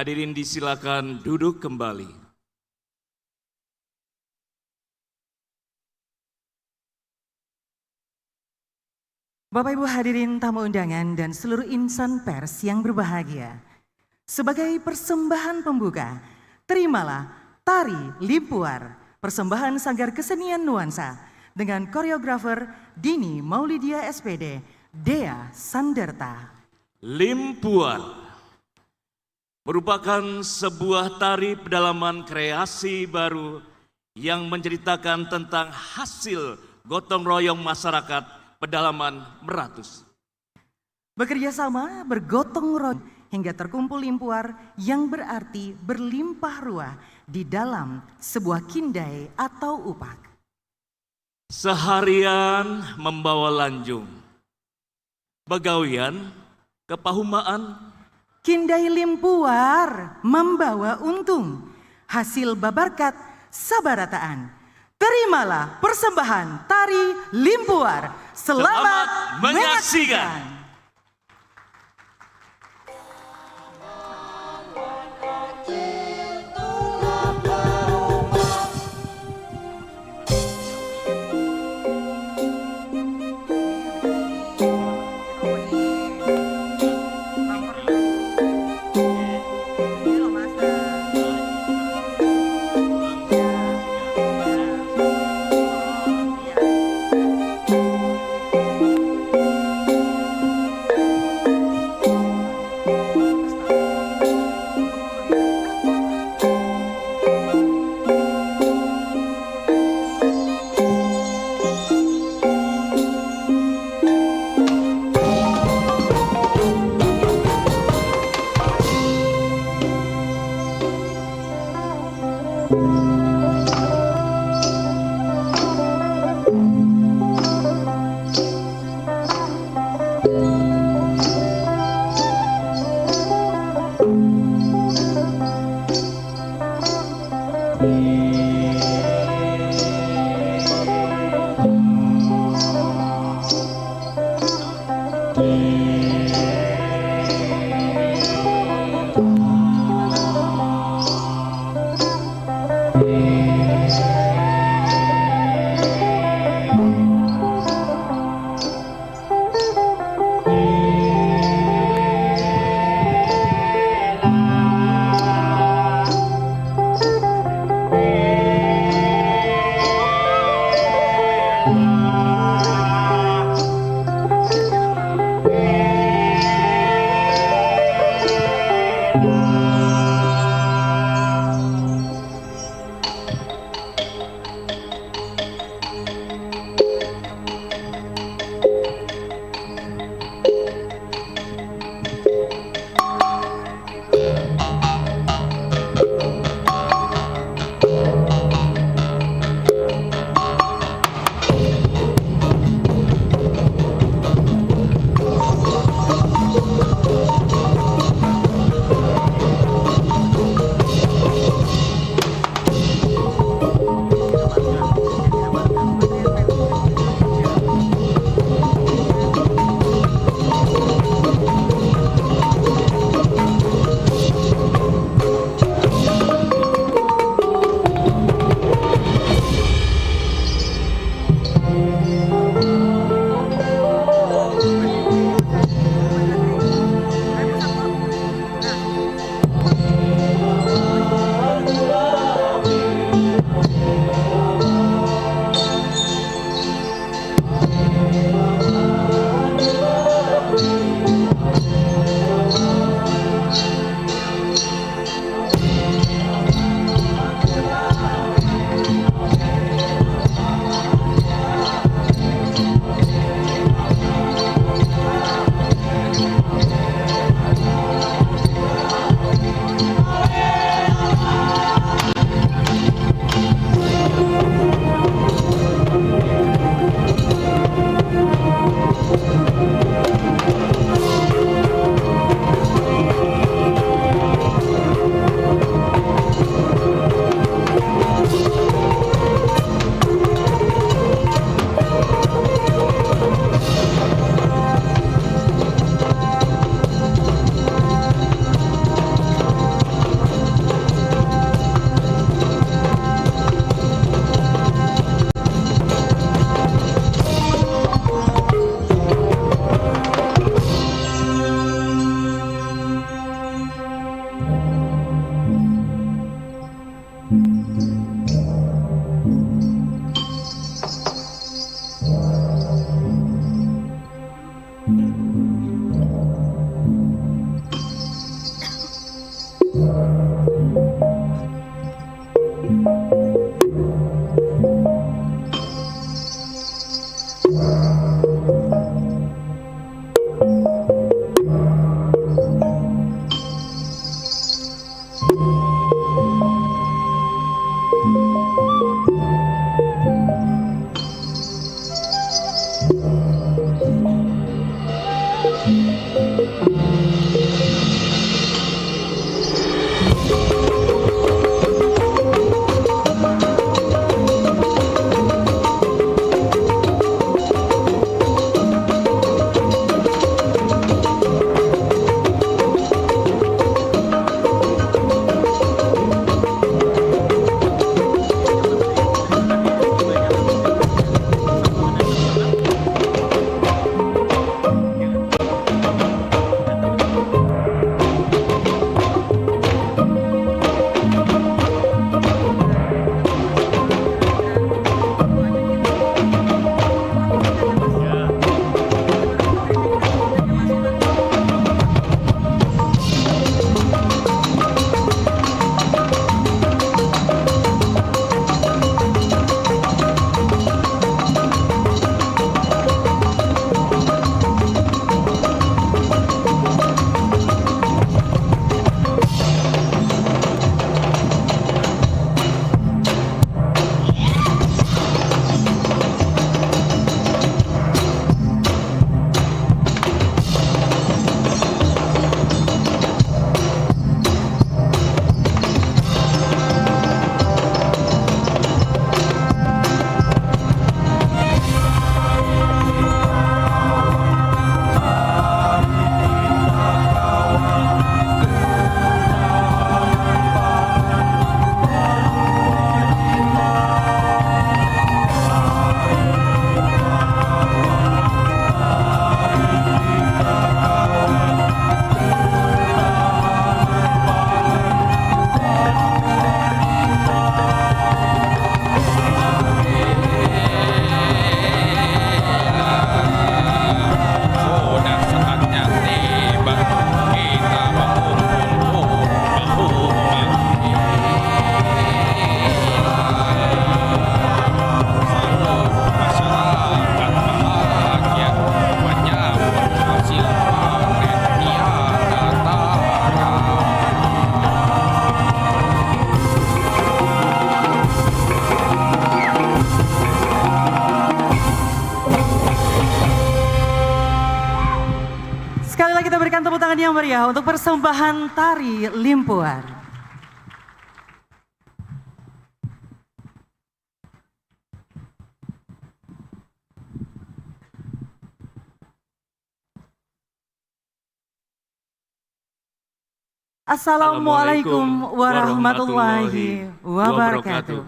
Hadirin disilakan duduk kembali. Bapak Ibu hadirin tamu undangan dan seluruh insan pers yang berbahagia. Sebagai persembahan pembuka, terimalah Tari Limpuar, persembahan Sanggar Kesenian Nuansa dengan koreografer Dini Maulidia SPD, Dea Sanderta. Limpuar merupakan sebuah tari pedalaman kreasi baru yang menceritakan tentang hasil gotong royong masyarakat pedalaman Meratus. Bekerja sama bergotong royong hingga terkumpul limpuar yang berarti berlimpah ruah di dalam sebuah kindai atau upak. Seharian membawa lanjung, begawian, kepahumaan, kindai limpuar membawa untung, hasil babarkat sabarataan. Terimalah persembahan Tari Limpuar. Selamat menyaksikan. berikan tepuk tangan yang meriah untuk persembahan tari Limpuar. Assalamualaikum warahmatullahi wabarakatuh.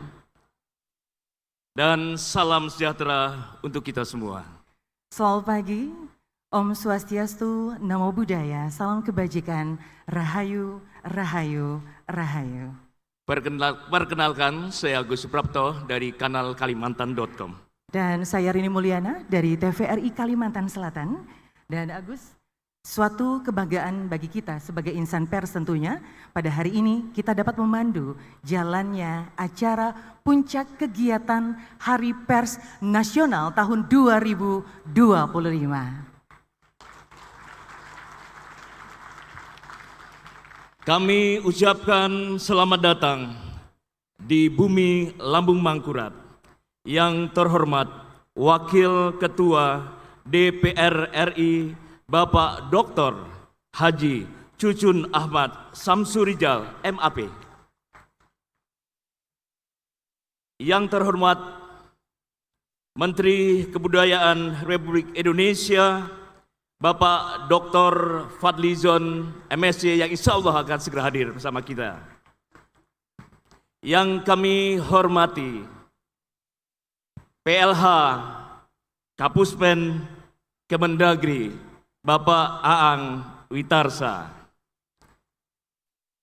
Dan salam sejahtera untuk kita semua. Selamat pagi, Om Swastiastu, Namo Buddhaya, salam kebajikan, Rahayu, Rahayu, Rahayu. Perkenalkan, saya Agus Suprapto dari kanal Kalimantan.com. Dan saya Rini Mulyana dari TVRI Kalimantan Selatan. Dan Agus, suatu kebanggaan bagi kita sebagai insan pers tentunya, pada hari ini kita dapat memandu jalannya acara puncak kegiatan Hari Pers Nasional tahun 2025. Kami ucapkan selamat datang di bumi Lambung Mangkurat. Yang terhormat Wakil Ketua DPR RI Bapak Dr. Haji Cucun Ahmad Samsurijal MAP. Yang terhormat Menteri Kebudayaan Republik Indonesia Bapak Dr. Fadlizon MSc yang insya Allah akan segera hadir bersama kita. Yang kami hormati PLH Kapuspen Kemendagri Bapak Aang Witarsa.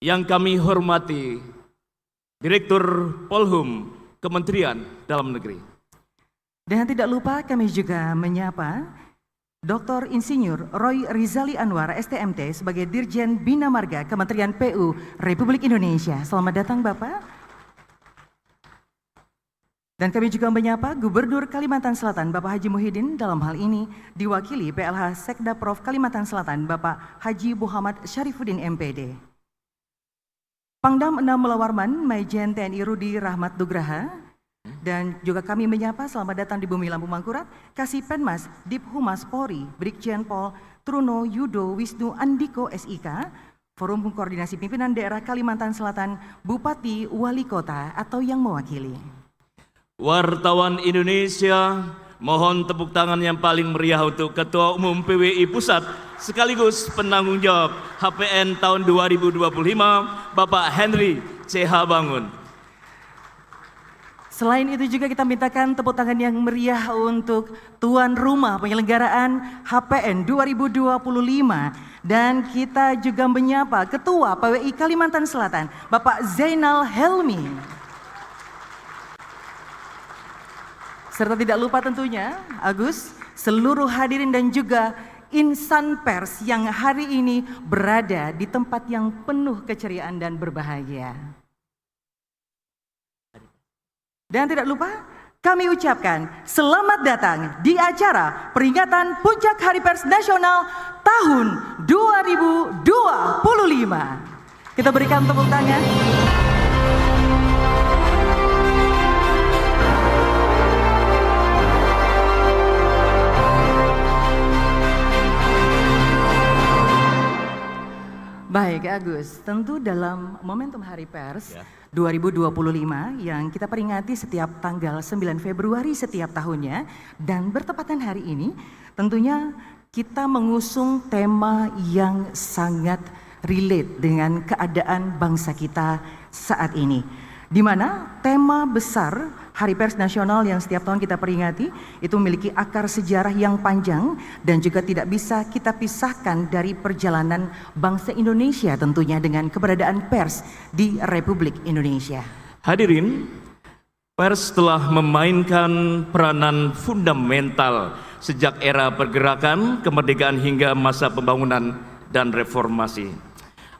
Yang kami hormati Direktur Polhum Kementerian Dalam Negeri. Dan tidak lupa kami juga menyapa Dr. Insinyur Roy Rizali Anwar, STMT, sebagai Dirjen Bina Marga Kementerian PU Republik Indonesia. Selamat datang Bapak. Dan kami juga menyapa Gubernur Kalimantan Selatan Bapak Haji Muhyiddin, dalam hal ini diwakili PLH Sekda Prof Kalimantan Selatan Bapak Haji Muhammad Syarifuddin MPD. Pangdam 6 Melawarman Maijen TNI Rudi Rahmat Nugraha, dan juga kami menyapa selamat datang di Bumi Lampu Mangkurat Kasih Penmas Dip Humas Polri Brigjen Pol Truno Yudo Wisnu Andiko SIK, Forum Koordinasi Pimpinan Daerah Kalimantan Selatan, Bupati, Wali Kota atau yang mewakili. Wartawan Indonesia, mohon tepuk tangan yang paling meriah untuk Ketua Umum PWI Pusat sekaligus penanggung jawab HPN tahun 2025, Bapak Henry CH Bangun. Selain itu juga kita mintakan tepuk tangan yang meriah untuk tuan rumah penyelenggaraan HPN 2025, dan kita juga menyapa Ketua PWI Kalimantan Selatan Bapak Zainal Helmi. Serta tidak lupa tentunya Agus, seluruh hadirin dan juga insan pers yang hari ini berada di tempat yang penuh keceriaan dan berbahagia. Dan tidak lupa kami ucapkan selamat datang di acara peringatan Puncak Hari Pers Nasional tahun 2025. Kita berikan tepuk tangan. Baik Agus, tentu dalam momentum Hari Pers 2025 yang kita peringati setiap tanggal 9 Februari setiap tahunnya, dan bertepatan hari ini tentunya kita mengusung tema yang sangat relate dengan keadaan bangsa kita saat ini, di mana tema besar Hari Pers Nasional yang setiap tahun kita peringati itu memiliki akar sejarah yang panjang dan juga tidak bisa kita pisahkan dari perjalanan bangsa Indonesia tentunya dengan keberadaan pers di Republik Indonesia. Hadirin, pers telah memainkan peranan fundamental sejak era pergerakan kemerdekaan hingga masa pembangunan dan reformasi.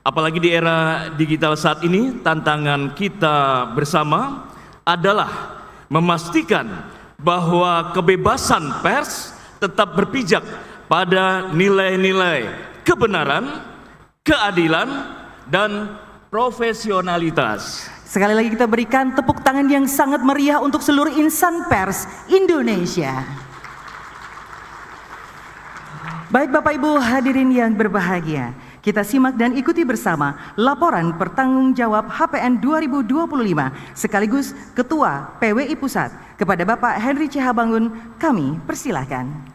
Apalagi di era digital saat ini, tantangan kita bersama adalah memastikan bahwa kebebasan pers tetap berpijak pada nilai-nilai kebenaran, keadilan, dan profesionalitas. Sekali lagi kita berikan tepuk tangan yang sangat meriah untuk seluruh insan pers Indonesia. Baik Bapak Ibu hadirin yang berbahagia, kita simak dan ikuti bersama laporan pertanggungjawab HPN 2025 sekaligus Ketua PWI Pusat kepada Bapak Henry CH Bangun. Kami persilahkan.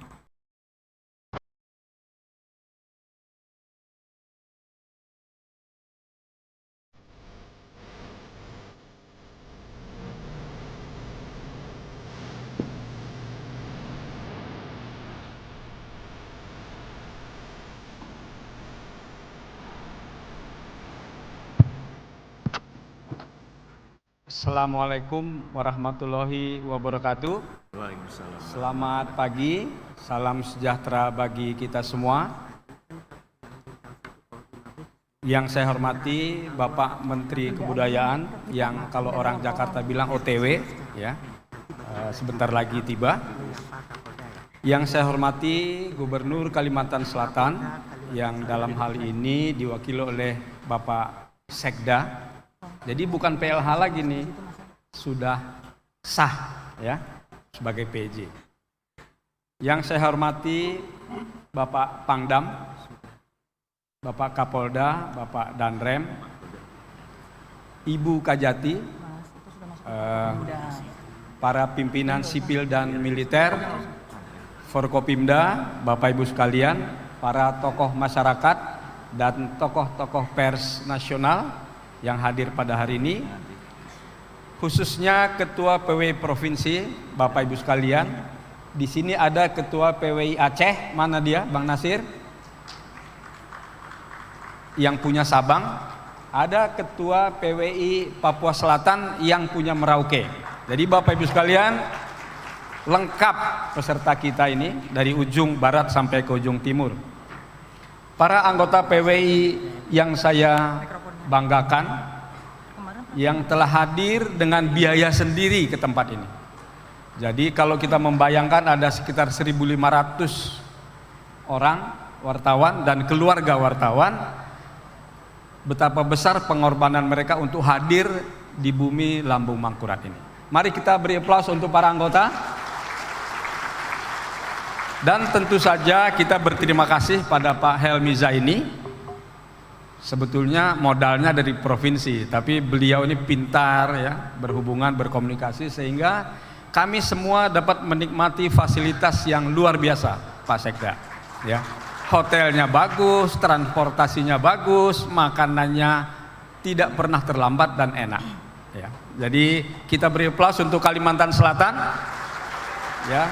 Assalamualaikum warahmatullahi wabarakatuh. Waalaikumsalam. Selamat pagi, salam sejahtera bagi kita semua. Yang saya hormati Bapak Menteri Kebudayaan yang kalau orang Jakarta bilang OTW, ya, sebentar lagi tiba. Yang saya hormati Gubernur Kalimantan Selatan yang dalam hal ini diwakili oleh Bapak Sekda. Jadi bukan PLH lagi nih, sudah sah ya sebagai PJ. Yang saya hormati Bapak Pangdam, Bapak Kapolda, Bapak Danrem, Ibu Kajati, para pimpinan sipil dan militer, Forkopimda, Bapak Ibu sekalian, para tokoh masyarakat dan tokoh-tokoh pers nasional yang hadir pada hari ini, khususnya Ketua PWI Provinsi, Bapak Ibu sekalian. Di sini ada Ketua PWI Aceh, mana dia, Bang Nasir? Yang punya Sabang, ada ketua PWI Papua Selatan yang punya Merauke. Jadi Bapak Ibu sekalian, lengkap peserta kita ini dari ujung barat sampai ke ujung timur. Para anggota PWI yang saya banggakan, yang telah hadir dengan biaya sendiri ke tempat ini. Jadi kalau kita membayangkan ada sekitar 1.500 orang wartawan dan keluarga wartawan, betapa besar pengorbanan mereka untuk hadir di bumi Lambung Mangkurat ini. Mari kita beri aplaus untuk para anggota. Dan tentu saja kita berterima kasih pada Pak Helmi Zaini. Sebetulnya modalnya dari provinsi, tapi beliau ini pintar ya, berhubungan, berkomunikasi, sehingga kami semua dapat menikmati fasilitas yang luar biasa, Pak Sekda. Ya, hotelnya bagus, transportasinya bagus, makanannya tidak pernah terlambat dan enak. Ya, jadi kita beri aplaus untuk Kalimantan Selatan. Ya,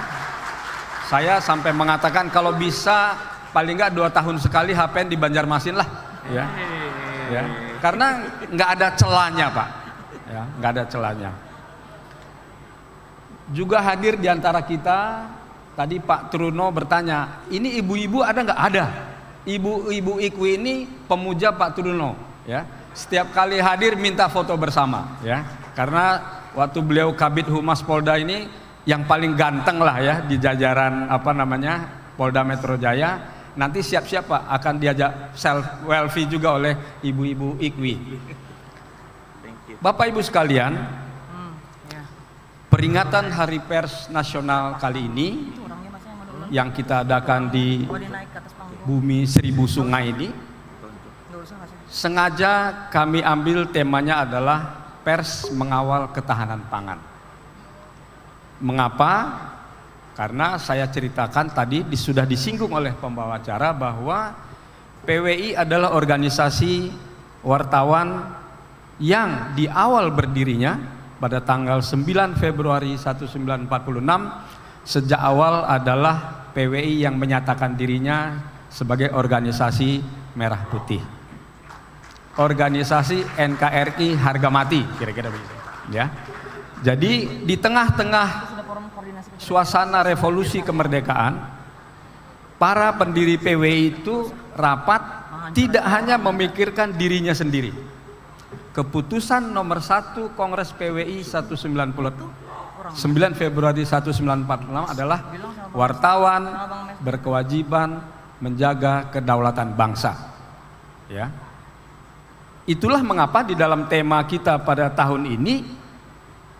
saya sampai mengatakan kalau bisa paling nggak 2 tahun sekali HPN di Banjarmasin lah. Ya, ya, karena nggak ada celahnya Pak. Ya, nggak ada celahnya. Juga hadir di antara kita. Tadi Pak Truno bertanya, ini ibu-ibu ada nggak? Ada. Ibu-ibu IKWI ini pemuja Pak Truno. Ya, setiap kali hadir minta foto bersama. Ya, karena waktu beliau Kabid Humas Polda ini yang paling ganteng lah ya di jajaran Polda Metro Jaya. Nanti siap-siap Pak akan diajak selfie juga oleh ibu-ibu IKWI. Bapak Ibu sekalian, peringatan Hari Pers Nasional kali ini yang kita adakan di bumi 1000 sungai ini, sengaja kami ambil temanya adalah pers mengawal ketahanan pangan. Mengapa? Karena saya ceritakan tadi sudah disinggung oleh pembawa acara bahwa PWI adalah organisasi wartawan yang di awal berdirinya pada tanggal 9 Februari 1946 sejak awal adalah PWI yang menyatakan dirinya sebagai organisasi merah putih. Organisasi NKRI harga mati, kira-kira begitu. Ya. Jadi di tengah-tengah suasana revolusi kemerdekaan, para pendiri PWI itu rapat tidak hanya memikirkan dirinya sendiri. Keputusan nomor 1 Kongres PWI 9 Februari 1946 adalah wartawan berkewajiban menjaga kedaulatan bangsa. Ya. Itulah mengapa di dalam tema kita pada tahun ini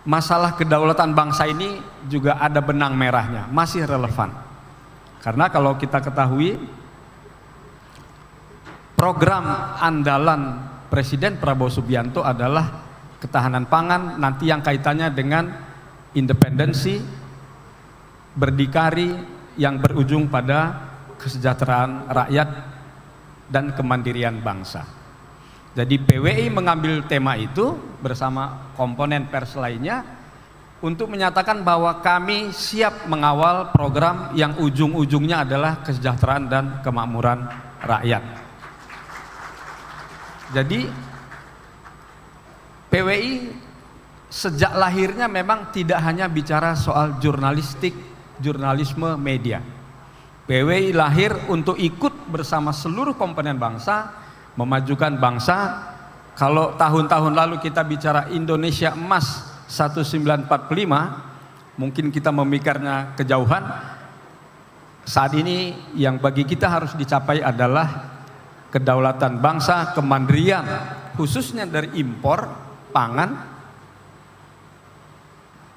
masalah kedaulatan bangsa ini juga ada benang merahnya, masih relevan. Karena kalau kita ketahui program andalan Presiden Prabowo Subianto adalah ketahanan pangan, nanti yang kaitannya dengan independensi, berdikari yang berujung pada kesejahteraan rakyat dan kemandirian bangsa. Jadi PWI mengambil tema itu bersama komponen pers lainnya untuk menyatakan bahwa kami siap mengawal program yang ujung-ujungnya adalah kesejahteraan dan kemakmuran rakyat. Jadi PWI sejak lahirnya memang tidak hanya bicara soal jurnalistik, jurnalisme media. PWI lahir untuk ikut bersama seluruh komponen bangsa memajukan bangsa. Kalau tahun-tahun lalu kita bicara Indonesia Emas 1945, mungkin kita memikirnya kejauhan. Saat ini yang bagi kita harus dicapai adalah kedaulatan bangsa, kemandirian, khususnya dari impor pangan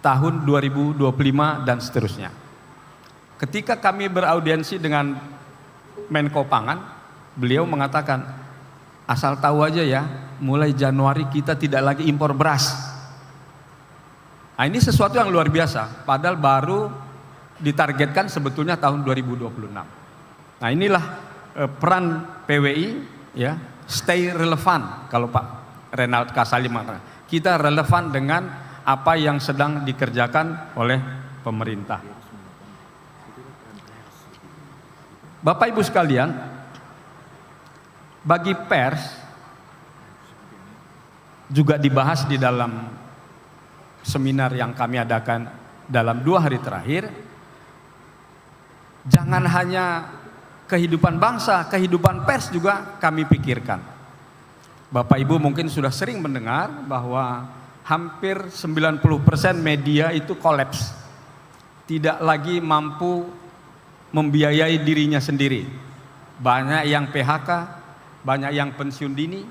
tahun 2025 dan seterusnya. Ketika kami beraudiensi dengan Menko Pangan, beliau mengatakan, asal tahu aja ya, mulai Januari kita tidak lagi impor beras. Nah, ini sesuatu yang luar biasa, padahal baru ditargetkan sebetulnya tahun 2026. Nah, inilah peran PWI ya, stay relevan kalau Pak Renald Kasali mengatakan. Kita relevan dengan apa yang sedang dikerjakan oleh pemerintah. Bapak Ibu sekalian, bagi pers juga dibahas di dalam seminar yang kami adakan dalam 2 hari terakhir. Jangan hanya kehidupan bangsa, kehidupan pers juga kami pikirkan. Bapak Ibu mungkin sudah sering mendengar bahwa hampir 90% media itu kolaps. Tidak lagi mampu membiayai dirinya sendiri. Banyak yang PHK, banyak yang pensiun dini.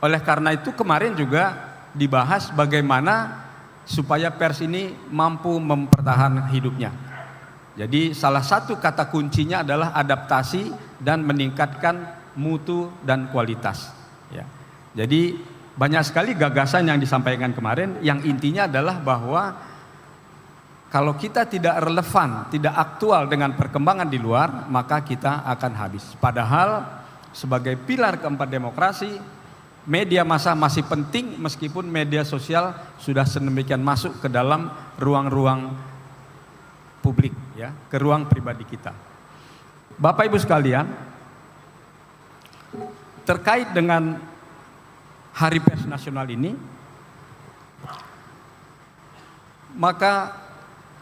Oleh karena itu kemarin juga dibahas bagaimana supaya pers ini mampu mempertahankan hidupnya. Jadi salah satu kata kuncinya adalah adaptasi dan meningkatkan mutu dan kualitas. Ya. Jadi banyak sekali gagasan yang disampaikan kemarin, yang intinya adalah bahwa kalau kita tidak relevan, tidak aktual dengan perkembangan di luar, maka kita akan habis. Padahal sebagai pilar keempat demokrasi, media massa masih penting meskipun media sosial sudah sedemikian masuk ke dalam ruang-ruang publik, ya, ke ruang pribadi kita. Bapak Ibu sekalian, terkait dengan Hari Pers Nasional ini, maka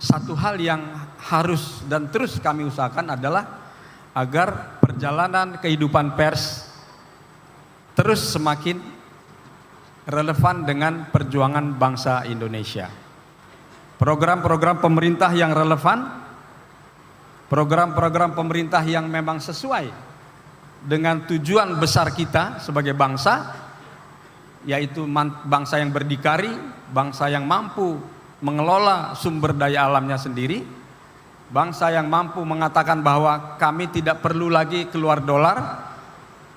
satu hal yang harus dan terus kami usahakan adalah agar perjalanan kehidupan pers terus semakin relevan dengan perjuangan bangsa Indonesia. Program-program pemerintah yang relevan, program-program pemerintah yang memang sesuai dengan tujuan besar kita sebagai bangsa, yaitu bangsa yang berdikari, bangsa yang mampu mengelola sumber daya alamnya sendiri, bangsa yang mampu mengatakan bahwa kami tidak perlu lagi keluar dolar,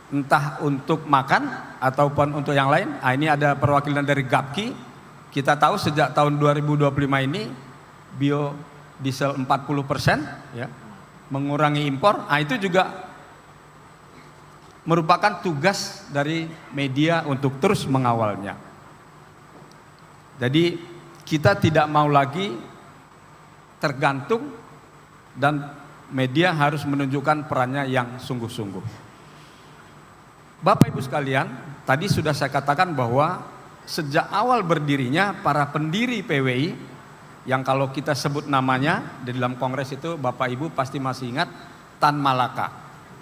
entah untuk makan ataupun untuk yang lain. Ini ada perwakilan dari GAPKI. Kita tahu sejak tahun 2025 ini biodiesel 40%, ya, mengurangi impor. Itu juga merupakan tugas dari media untuk terus mengawalnya. Jadi kita tidak mau lagi tergantung, dan media harus menunjukkan perannya yang sungguh-sungguh. Bapak Ibu sekalian, tadi sudah saya katakan bahwa sejak awal berdirinya para pendiri PWI, yang kalau kita sebut namanya di dalam kongres itu Bapak Ibu pasti masih ingat, Tan Malaka.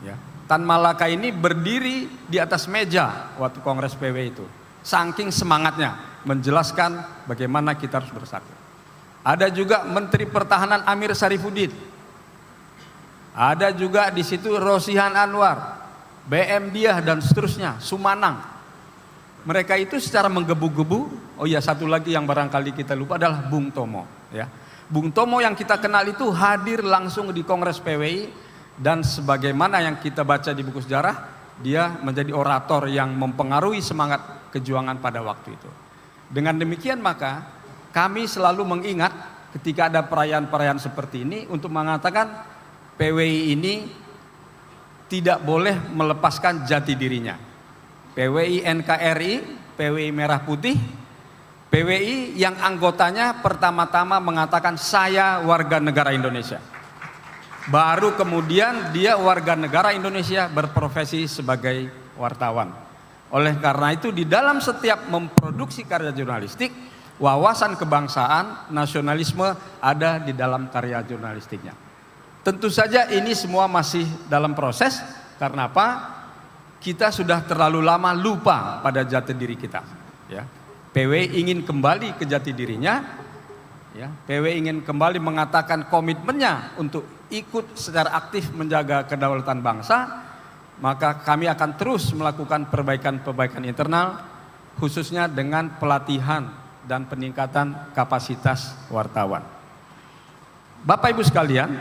Ya. Tan Malaka ini berdiri di atas meja waktu kongres PWI itu. Saking semangatnya menjelaskan bagaimana kita harus bersatu. Ada juga Menteri Pertahanan Amir Syarifuddin. Ada juga di situ Rosihan Anwar, BM Diah dan seterusnya, Sumanang. Mereka itu secara menggebu-gebu. Oh ya, satu lagi yang barangkali kita lupa adalah Bung Tomo, ya. Bung Tomo yang kita kenal itu hadir langsung di Kongres PWI, dan sebagaimana yang kita baca di buku sejarah, dia menjadi orator yang mempengaruhi semangat kejuangan pada waktu itu. Dengan demikian maka kami selalu mengingat ketika ada perayaan-perayaan seperti ini untuk mengatakan PWI ini tidak boleh melepaskan jati dirinya. PWI NKRI, PWI Merah Putih, PWI yang anggotanya pertama-tama mengatakan saya warga negara Indonesia. Baru kemudian dia warga negara Indonesia berprofesi sebagai wartawan. Oleh karena itu di dalam setiap memproduksi karya jurnalistik, wawasan kebangsaan, nasionalisme ada di dalam karya jurnalistiknya. Tentu saja ini semua masih dalam proses, karena apa? Kita sudah terlalu lama lupa pada jati diri kita. Ya. PWI ingin kembali ke jati dirinya, ya. PWI ingin kembali mengatakan komitmennya untuk ikut secara aktif menjaga kedaulatan bangsa. Maka kami akan terus melakukan perbaikan-perbaikan internal, khususnya dengan pelatihan dan peningkatan kapasitas wartawan. Bapak Ibu sekalian,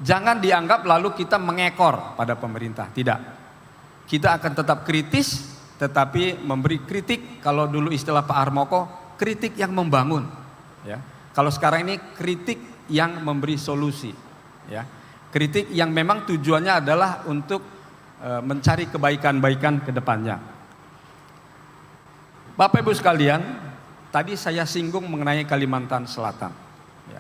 jangan dianggap lalu kita mengekor pada pemerintah, tidak. Kita akan tetap kritis, tetapi memberi kritik, kalau dulu istilah Pak Harmoko, kritik yang membangun. Ya. Kalau sekarang ini kritik yang memberi solusi. Ya. Kritik yang memang tujuannya adalah untuk mencari kebaikan-baikan ke depannya. Bapak Ibu sekalian, tadi saya singgung mengenai Kalimantan Selatan. Ya.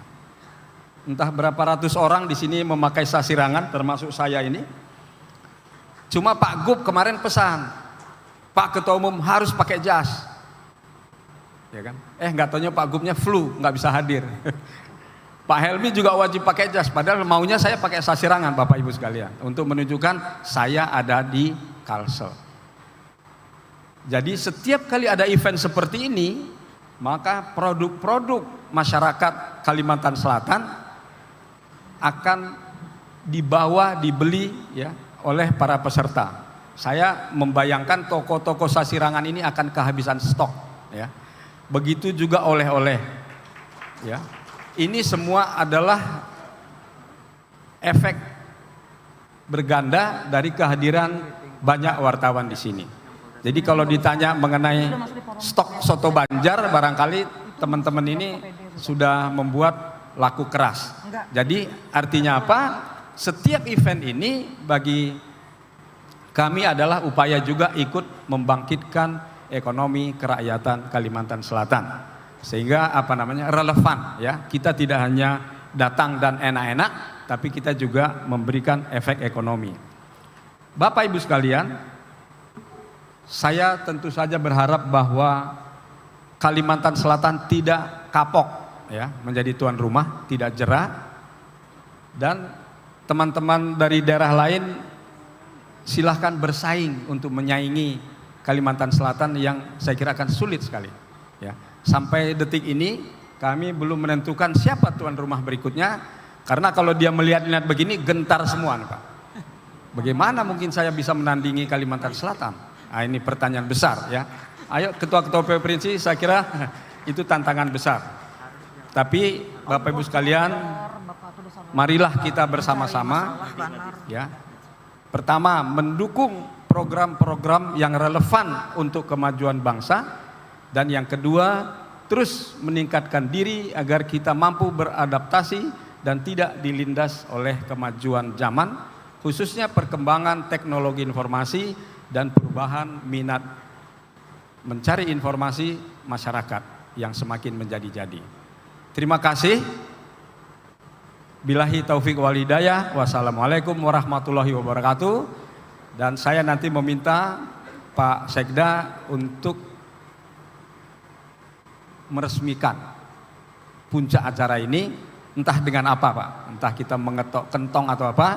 Entah berapa ratus orang di sini memakai sasirangan, termasuk saya ini. Cuma Pak Gub kemarin pesan, Pak Ketua Umum harus pakai jas. ya kan? Nggak taunya Pak Gubnya flu, nggak bisa hadir. Pak Helmi juga wajib pakai jas, padahal maunya saya pakai sasirangan Bapak Ibu sekalian, untuk menunjukkan saya ada di Kalsel. Jadi setiap kali ada event seperti ini, maka produk-produk masyarakat Kalimantan Selatan akan dibawa, dibeli ya oleh para peserta. Saya membayangkan toko-toko sasirangan ini akan kehabisan stok ya. Begitu juga oleh-oleh ya. Ini semua adalah efek berganda dari kehadiran banyak wartawan di sini. Jadi kalau ditanya mengenai stok soto Banjar, barangkali teman-teman ini sudah membuat laku keras. Jadi artinya apa? Setiap event ini bagi kami adalah upaya juga ikut membangkitkan ekonomi kerakyatan Kalimantan Selatan. Sehingga relevan ya. Kita tidak hanya datang dan enak-enak, tapi kita juga memberikan efek ekonomi. Bapak Ibu sekalian, saya tentu saja berharap bahwa Kalimantan Selatan tidak kapok ya, menjadi tuan rumah, tidak jerah. Dan teman-teman dari daerah lain silahkan bersaing untuk menyaingi Kalimantan Selatan yang saya kira akan sulit sekali ya. Sampai detik ini kami belum menentukan siapa tuan rumah berikutnya, karena kalau dia melihat-lihat begini gentar semua nih, Pak. Bagaimana mungkin saya bisa menandingi Kalimantan Selatan? Nah, ini pertanyaan besar ya. Ayo ketua-ketua provinsi, saya kira itu tantangan besar. Tapi Bapak Ibu sekalian, marilah kita bersama-sama ya. Pertama, mendukung program-program yang relevan untuk kemajuan bangsa. Dan yang kedua, terus meningkatkan diri agar kita mampu beradaptasi dan tidak dilindas oleh kemajuan zaman, khususnya perkembangan teknologi informasi dan perubahan minat mencari informasi masyarakat yang semakin menjadi-jadi. Terima kasih. Billahi taufik wal hidayah. Wassalamualaikum warahmatullahi wabarakatuh. Dan saya nanti meminta Pak Sekda untuk meresmikan puncak acara ini, entah dengan apa Pak, entah kita mengetok kentong atau apa.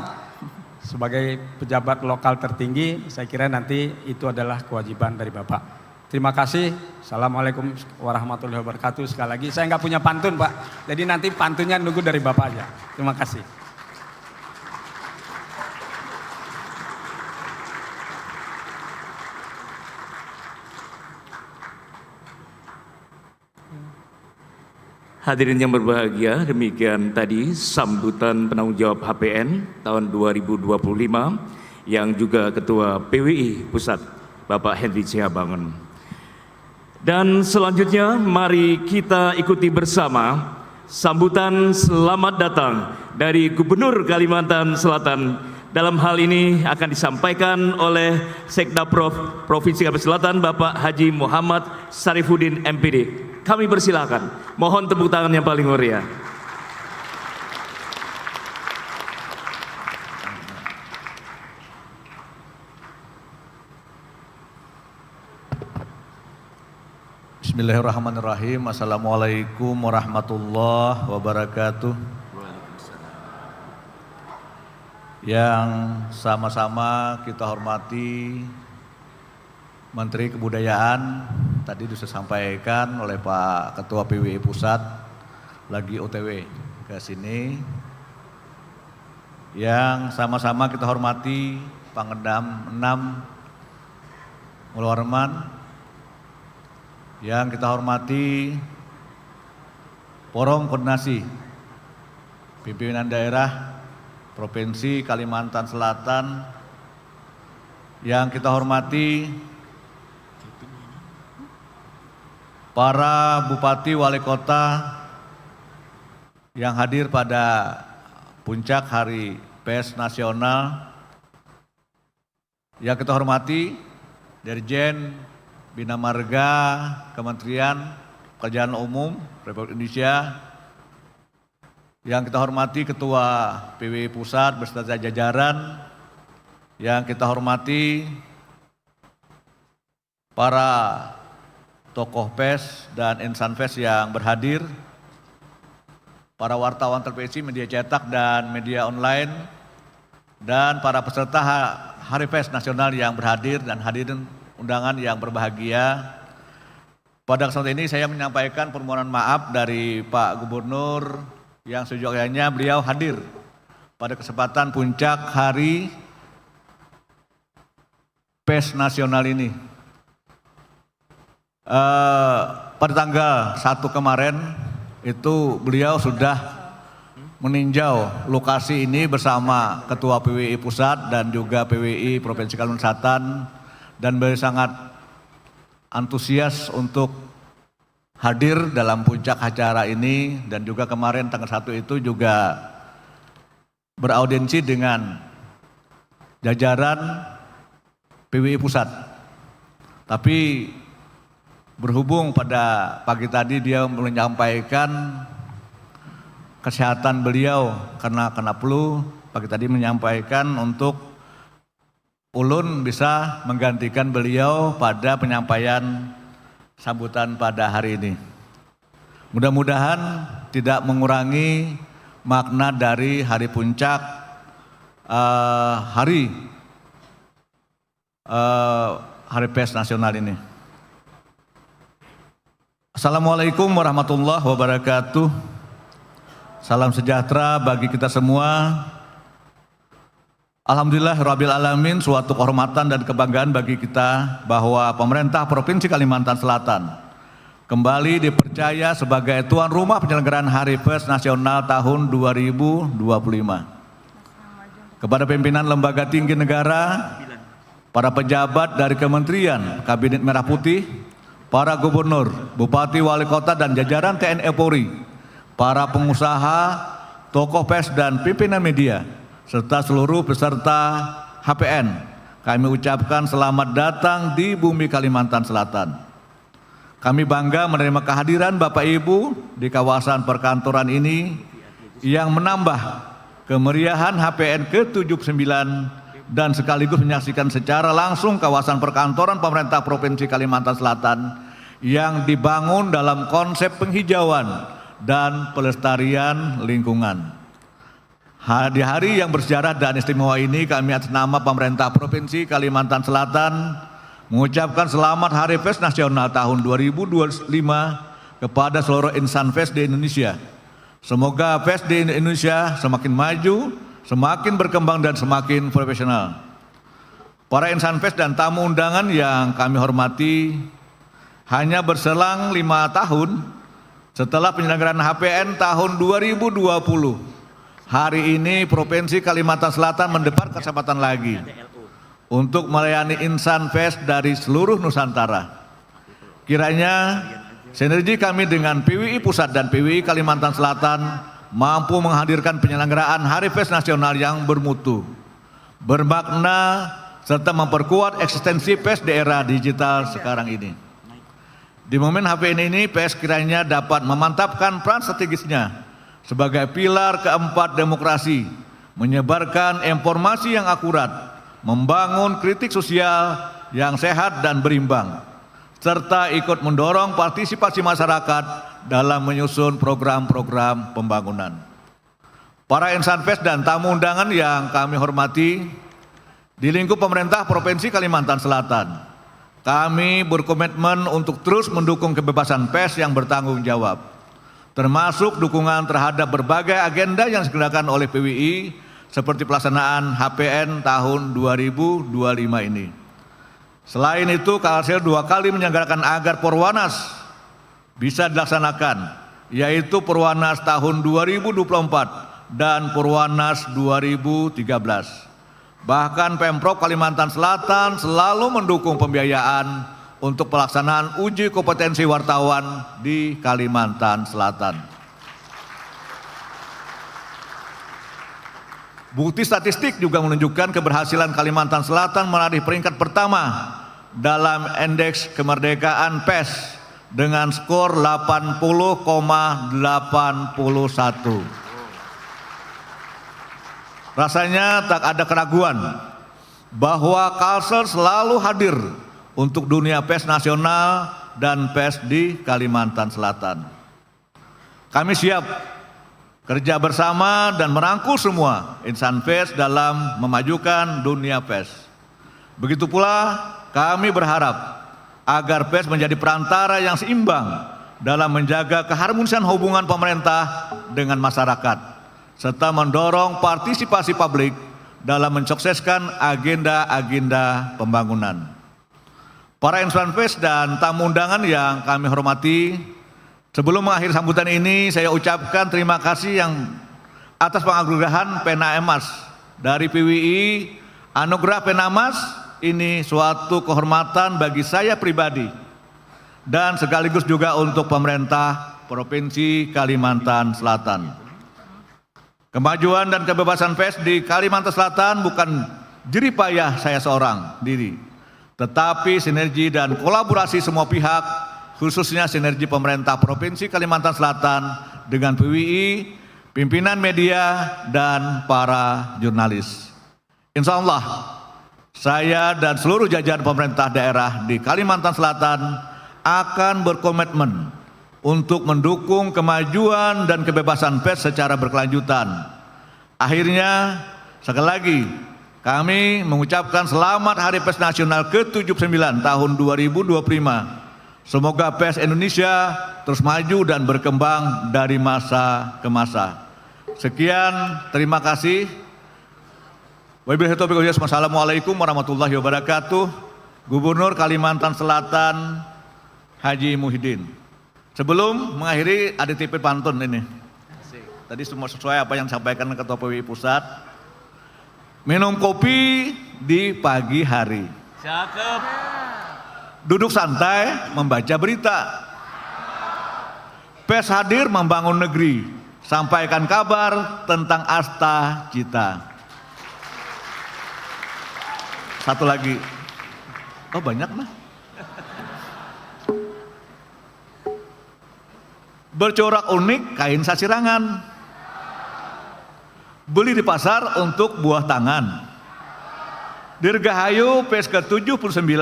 Sebagai pejabat lokal tertinggi, saya kira nanti itu adalah kewajiban dari Bapak. Terima kasih. Assalamualaikum warahmatullahi wabarakatuh. Sekali lagi, saya nggak punya pantun Pak, jadi nanti pantunnya nunggu dari Bapak aja. Terima kasih. Hadirin yang berbahagia, demikian tadi sambutan penanggung jawab HPN tahun 2025 yang juga Ketua PWI Pusat, Bapak Henry Sihabangun. Dan selanjutnya mari kita ikuti bersama sambutan selamat datang dari Gubernur Kalimantan Selatan. Dalam hal ini akan disampaikan oleh Sekda Provinsi Kalimantan Selatan, Bapak Haji Muhammad Sarifuddin MPD. Kami persilakan. Mohon tepuk tangan yang paling meriah. Bismillahirrahmanirrahim. Assalamualaikum warahmatullahi wabarakatuh. Yang sama-sama kita hormati Menteri Kebudayaan, tadi sudah disampaikan oleh Pak Ketua PWI Pusat, lagi OTW ke sini. Yang sama-sama kita hormati Pangdam 6 Mulwarman, yang kita hormati Forum Koordinasi Pimpinan Daerah Provinsi Kalimantan Selatan, yang kita hormati para Bupati Wali Kota yang hadir pada puncak Hari Pers Nasional, yang kita hormati Dirjen Bina Marga Kementerian Pekerjaan Umum Republik Indonesia, yang kita hormati Ketua PWI Pusat beserta jajaran, yang kita hormati para tokoh PES dan insan PES yang berhadir, para wartawan televisi, media cetak dan media online, dan para peserta Hari PES Nasional yang berhadir dan hadirin undangan yang berbahagia. Pada kesempatan ini saya menyampaikan permohonan maaf dari Pak Gubernur yang sejujurnya beliau hadir pada kesempatan puncak Hari PES Nasional ini. Pada tanggal 1 kemarin itu beliau sudah meninjau lokasi ini bersama Ketua PWI Pusat dan juga PWI Provinsi Kalimantan Selatan, dan beliau sangat antusias untuk hadir dalam puncak acara ini, dan juga kemarin tanggal 1 itu juga beraudiensi dengan jajaran PWI Pusat. Tapi berhubung pada pagi tadi dia menyampaikan kesehatan beliau karena kena flu, pagi tadi menyampaikan untuk ulun bisa menggantikan beliau pada penyampaian sambutan pada hari ini. Mudah-mudahan tidak mengurangi makna dari hari puncak Hari PES Nasional ini. Assalamualaikum warahmatullahi wabarakatuh. Salam sejahtera bagi kita semua. Alhamdulillah Rabbil Alamin, suatu kehormatan dan kebanggaan bagi kita bahwa pemerintah Provinsi Kalimantan Selatan kembali dipercaya sebagai tuan rumah penyelenggaraan Hari PES Nasional tahun 2025. Kepada pimpinan lembaga tinggi negara, para pejabat dari Kementerian Kabinet Merah Putih, para gubernur, bupati, wali kota dan jajaran TNI Polri, para pengusaha, tokoh PES dan pimpinan media, serta seluruh peserta HPN, kami ucapkan selamat datang di bumi Kalimantan Selatan. Kami bangga menerima kehadiran Bapak Ibu di kawasan perkantoran ini yang menambah kemeriahan HPN ke-79 dan sekaligus menyaksikan secara langsung kawasan perkantoran pemerintah Provinsi Kalimantan Selatan yang dibangun dalam konsep penghijauan dan pelestarian lingkungan. Di hari yang bersejarah dan istimewa ini, kami atas nama pemerintah Provinsi Kalimantan Selatan mengucapkan selamat Hari PES Nasional tahun 2025 kepada seluruh insan PES di Indonesia. Semoga PES di Indonesia semakin maju, semakin berkembang dan semakin profesional. Para insan PES dan tamu undangan yang kami hormati, hanya berselang 5 tahun setelah penyelenggaraan HPN tahun 2020, hari ini Provinsi Kalimantan Selatan mendapat kesempatan lagi untuk melayani insan PES dari seluruh Nusantara. Kiranya sinergi kami dengan PWI Pusat dan PWI Kalimantan Selatan mampu menghadirkan penyelenggaraan Hari PES Nasional yang bermutu, bermakna, serta memperkuat eksistensi PES di era digital sekarang ini. Di momen HPN ini, PES kiranya dapat memantapkan peran strategisnya sebagai pilar keempat demokrasi, menyebarkan informasi yang akurat, membangun kritik sosial yang sehat dan berimbang, serta ikut mendorong partisipasi masyarakat dalam menyusun program-program pembangunan. Para insan PES dan tamu undangan yang kami hormati, di lingkup pemerintah Provinsi Kalimantan Selatan, kami berkomitmen untuk terus mendukung kebebasan PES yang bertanggung jawab, termasuk dukungan terhadap berbagai agenda yang diselenggarakan oleh PWI seperti pelaksanaan HPN tahun 2025 ini. Selain itu, Kalsel 2 kali menyelenggarakan agar Porwanas bisa dilaksanakan, yaitu Porwanas tahun 2024 dan Porwanas 2013. Bahkan Pemprov Kalimantan Selatan selalu mendukung pembiayaan untuk pelaksanaan uji kompetensi wartawan di Kalimantan Selatan. Bukti statistik juga menunjukkan keberhasilan Kalimantan Selatan meraih peringkat pertama dalam indeks kemerdekaan PES dengan skor 80,81. Rasanya tak ada keraguan bahwa Kalsel selalu hadir untuk dunia PES nasional dan PES di Kalimantan Selatan. Kami siap kerja bersama dan merangkul semua insan PES dalam memajukan dunia PES. Begitu pula kami berharap agar PES menjadi perantara yang seimbang dalam menjaga keharmonisan hubungan pemerintah dengan masyarakat, serta mendorong partisipasi publik dalam mensukseskan agenda-agenda pembangunan. Para insan PES dan tamu undangan yang kami hormati, sebelum mengakhiri sambutan ini, saya ucapkan terima kasih atas penganugerahan pena emas dari PWI. Anugerah pena emas ini suatu kehormatan bagi saya pribadi dan sekaligus juga untuk pemerintah Provinsi Kalimantan Selatan. Kemajuan dan kebebasan PES di Kalimantan Selatan bukan jeripayah saya seorang diri, tetapi sinergi dan kolaborasi semua pihak, khususnya sinergi pemerintah Provinsi Kalimantan Selatan dengan PWI, pimpinan media, dan para jurnalis. Insya Allah, saya dan seluruh jajaran pemerintah daerah di Kalimantan Selatan akan berkomitmen untuk mendukung kemajuan dan kebebasan PES secara berkelanjutan. Akhirnya, sekali lagi, kami mengucapkan selamat Hari PES Nasional ke-79 tahun 2025. Semoga PES Indonesia terus maju dan berkembang dari masa ke masa. Sekian, terima kasih. Wassalamualaikum warahmatullahi wabarakatuh. Gubernur Kalimantan Selatan Haji Muhyiddin. Sebelum mengakhiri, ada titip pantun ini. Tadi semua sesuai apa yang disampaikan Ketua PWI Pusat. Minum kopi di pagi hari. Cakep. Duduk santai membaca berita. PES hadir membangun negeri. Sampaikan kabar tentang asta cita. Satu lagi. Oh banyak nah. Bercorak unik kain sasirangan. Beli di pasar untuk buah tangan. Dirgahayu PES ke-79,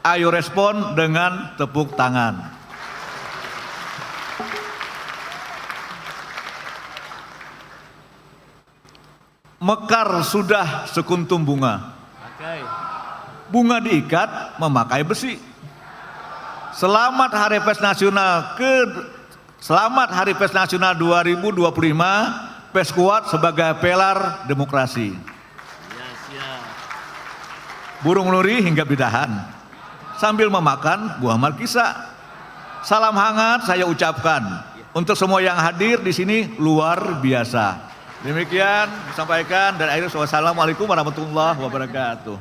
ayo respon dengan tepuk tangan. Mekar sudah sekuntum bunga. Bunga diikat memakai besi. Selamat Hari PES Nasional 2025. PES kuat sebagai pilar demokrasi. Burung nuri hingga bidahan sambil memakan buah markisa. Salam hangat saya ucapkan untuk semua yang hadir di sini, luar biasa. Demikian disampaikan dan akhirnya wassalamualaikum warahmatullahi wabarakatuh.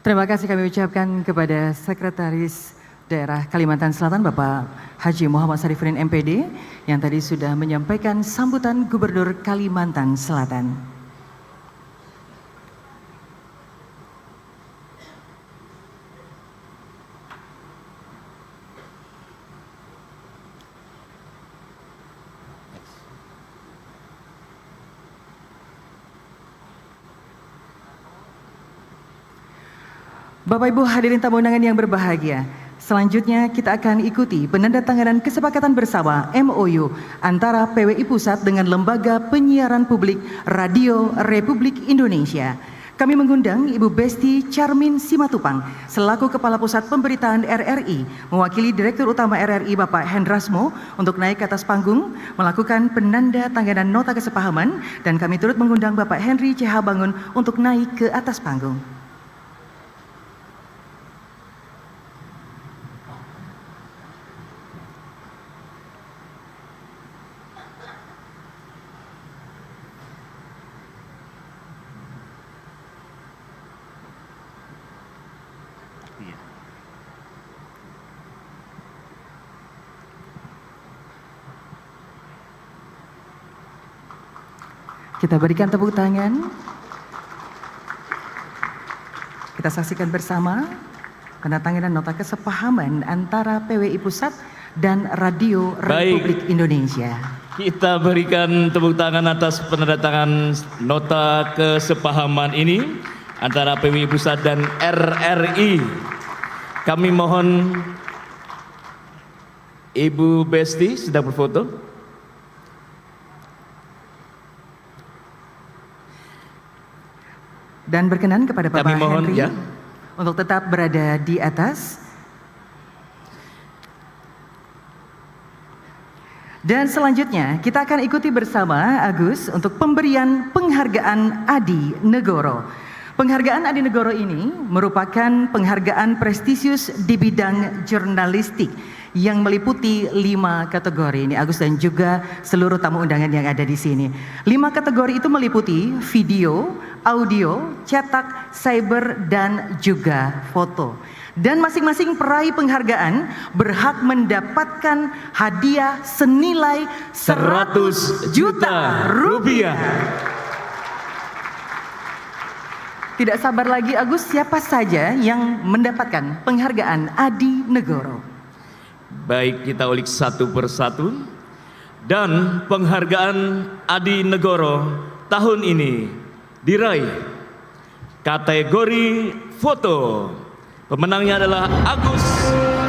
Terima kasih kami ucapkan kepada Sekretaris Daerah Kalimantan Selatan Bapak Haji Muhammad Sarifudin MPD yang tadi sudah menyampaikan sambutan Gubernur Kalimantan Selatan. Bapak Ibu hadirin tamu undangan yang berbahagia, selanjutnya kita akan ikuti penandatanganan kesepakatan bersama MOU antara PWI Pusat dengan Lembaga Penyiaran Publik Radio Republik Indonesia. Kami mengundang Ibu Besti Charmin Simatupang selaku Kepala Pusat Pemberitaan RRI, mewakili Direktur Utama RRI Bapak Hendrasmo untuk naik ke atas panggung melakukan penandatanganan nota kesepahaman, dan kami turut mengundang Bapak Henry CH Bangun untuk naik ke atas panggung. Kita berikan tepuk tangan. Kita saksikan bersama penandatanganan nota kesepahaman antara PWI Pusat dan Radio Republik Indonesia. Kita berikan tepuk tangan atas penandatangan nota kesepahaman ini. antara PWI Pusat dan RRI. Kami mohon Ibu Besti sedang berfoto. Dan berkenan kepada Bapak Kami mohon, Henry ya. untuk tetap berada di atas. Dan selanjutnya kita akan ikuti bersama Agus untuk pemberian penghargaan Adi Negoro. Penghargaan Adi Negoro ini merupakan penghargaan prestisius di bidang jurnalistik yang meliputi 5 kategori. Ini Agus dan juga seluruh tamu undangan yang ada di sini. 5 kategori itu meliputi video, audio, cetak, cyber, dan juga foto. Dan masing-masing peraih penghargaan berhak mendapatkan hadiah senilai 100 juta rupiah. Tidak sabar lagi Agus, siapa saja yang mendapatkan penghargaan Adi Negoro? Baik, kita ulik satu persatu. Dan penghargaan Adi Negoro tahun ini diraih kategori foto. Pemenangnya adalah Agus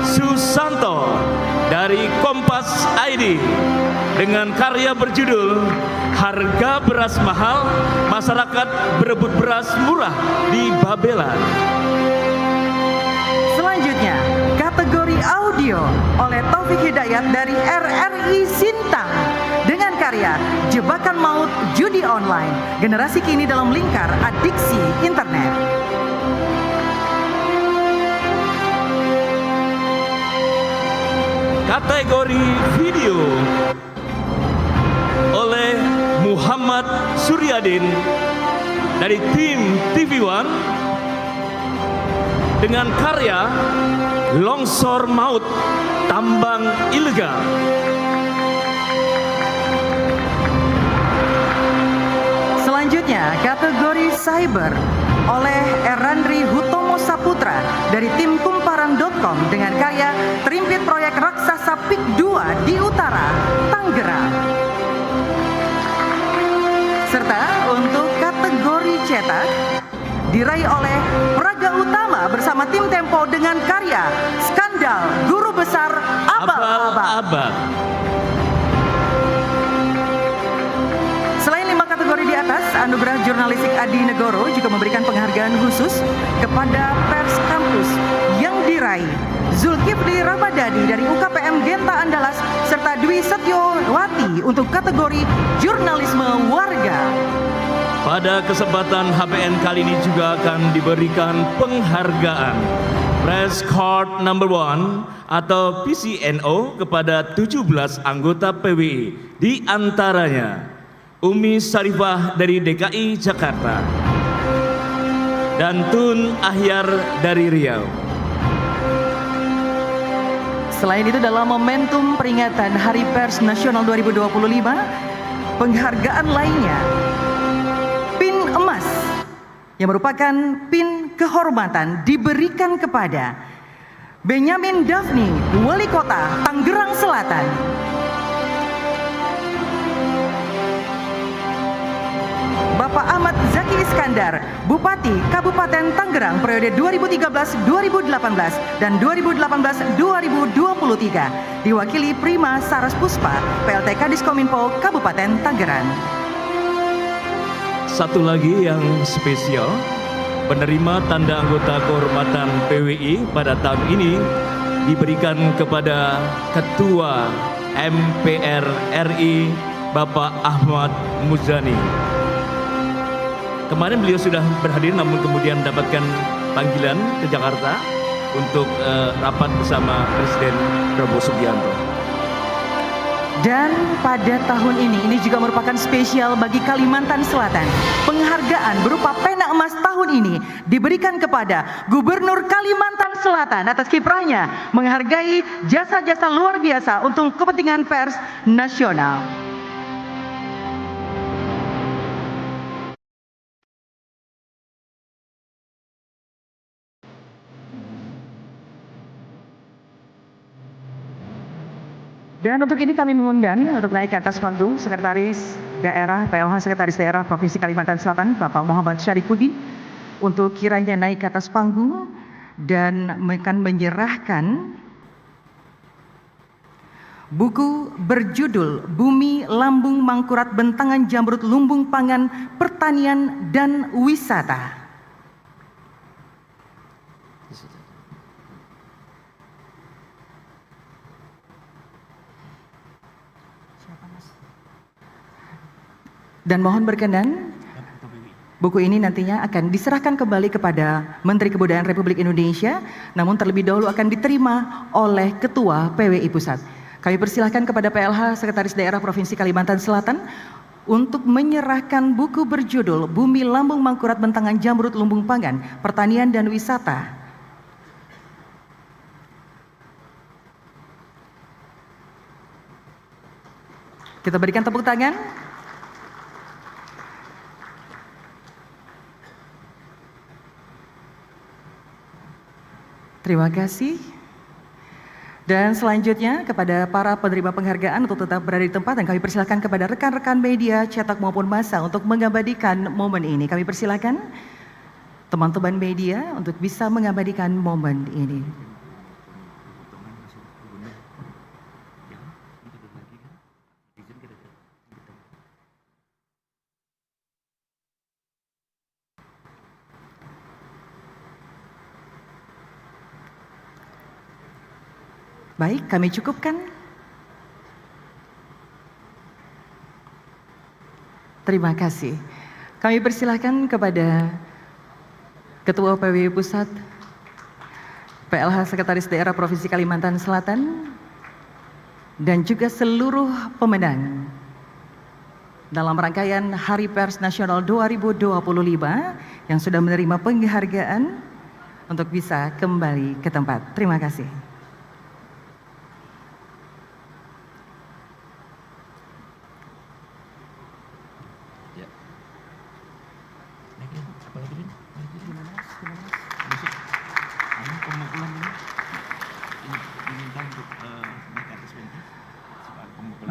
Susanto dari Kompas ID dengan karya berjudul Harga Beras Mahal, Masyarakat Berebut Beras Murah di Babelan. Selanjutnya, kategori audio oleh Taufik Hidayat dari RRI Sintang dengan karya Jebakan Maut Judi Online, generasi kini dalam lingkar adiksi internet. Kategori video oleh Muhammad Suryadin dari tim TV One dengan karya Longsor Maut Tambang Ilegal. Selanjutnya, kategori cyber oleh Erandri Hutomo Saputra dari tim kumparan.com dengan karya Terimpit Proyek Raksasa PIK 2 di Utara, Tangerang. Serta untuk kategori cetak diraih oleh Praga Utama bersama tim Tempo dengan karya Skandal Guru Besar Abal-Abal. Selain 5 kategori di atas, Anugerah Jurnalistik Adi Negoro juga memberikan penghargaan khusus kepada pers kampus yang diraih Zulkifli Ramadhani dari UKPM Genta Andalas serta Dwi Setyowati untuk kategori jurnalisme warga. Pada kesempatan HPN kali ini juga akan diberikan penghargaan Press Card Number 1 atau PCNO kepada 17 anggota PWI, di antaranya Umi Sarifah dari DKI Jakarta dan Tun Ahyar dari Riau. Selain itu, dalam momentum peringatan Hari Pers Nasional 2025, penghargaan lainnya PIN Emas yang merupakan PIN kehormatan diberikan kepada Benyamin Daphni, Wali Kota Tangerang Selatan. Bapak Ahmad Zaki Iskandar, Bupati Kabupaten Tangerang periode 2013-2018 dan 2018-2023, diwakili Prima Saras Puspa, PLT Kadiskominfo Kabupaten Tangerang. Satu lagi yang spesial, penerima tanda anggota kehormatan PWI pada tahun ini diberikan kepada Ketua MPR RI Bapak Ahmad Muzani. Kemarin beliau sudah berhadir namun kemudian mendapatkan panggilan ke Jakarta untuk rapat bersama Presiden Prabowo Subianto. Dan pada tahun ini juga merupakan spesial bagi Kalimantan Selatan. Penghargaan berupa pena emas tahun ini diberikan kepada Gubernur Kalimantan Selatan atas kiprahnya menghargai jasa-jasa luar biasa untuk kepentingan pers nasional. Dan untuk ini kami mengundang untuk naik ke atas panggung Sekretaris Daerah PLH Sekretaris Daerah Provinsi Kalimantan Selatan Bapak Muhammad Syarifudin untuk kiranya naik ke atas panggung dan akan menyerahkan buku berjudul Bumi Lambung Mangkurat Bentangan Jamrut Lumbung Pangan Pertanian dan Wisata. Dan mohon berkenan, buku ini nantinya akan diserahkan kembali kepada Menteri Kebudayaan Republik Indonesia, namun terlebih dahulu akan diterima oleh Ketua PWI Pusat. Kami persilahkan kepada PLH Sekretaris Daerah Provinsi Kalimantan Selatan untuk menyerahkan buku berjudul Bumi Lambung Mangkurat Bentangan Jamrut Lumbung Pangan, Pertanian dan Wisata. Kita berikan tepuk tangan. Terima kasih. Dan selanjutnya kepada para penerima penghargaan untuk tetap berada di tempat, dan kami persilakan kepada rekan-rekan media cetak maupun massa untuk mengabadikan momen ini. Kami persilakan teman-teman media untuk bisa mengabadikan momen ini. Baik, kami cukupkan. Terima kasih. Kami persilahkan kepada Ketua PWI Pusat, PLH Sekretaris Daerah Provinsi Kalimantan Selatan, dan juga seluruh pemenang dalam rangkaian Hari Pers Nasional 2025 yang sudah menerima penghargaan untuk bisa kembali ke tempat. Terima kasih.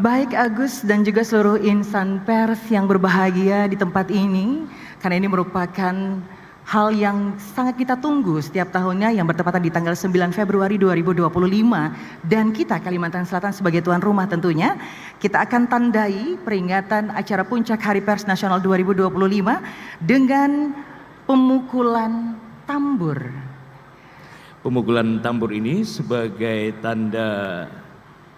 Baik Agus dan juga seluruh insan pers yang berbahagia di tempat ini, karena ini merupakan hal yang sangat kita tunggu setiap tahunnya yang bertepatan di tanggal 9 Februari 2025, dan kita Kalimantan Selatan sebagai tuan rumah tentunya kita akan tandai peringatan acara puncak Hari Pers Nasional 2025 dengan pemukulan tambur. Pemukulan tambur ini sebagai tanda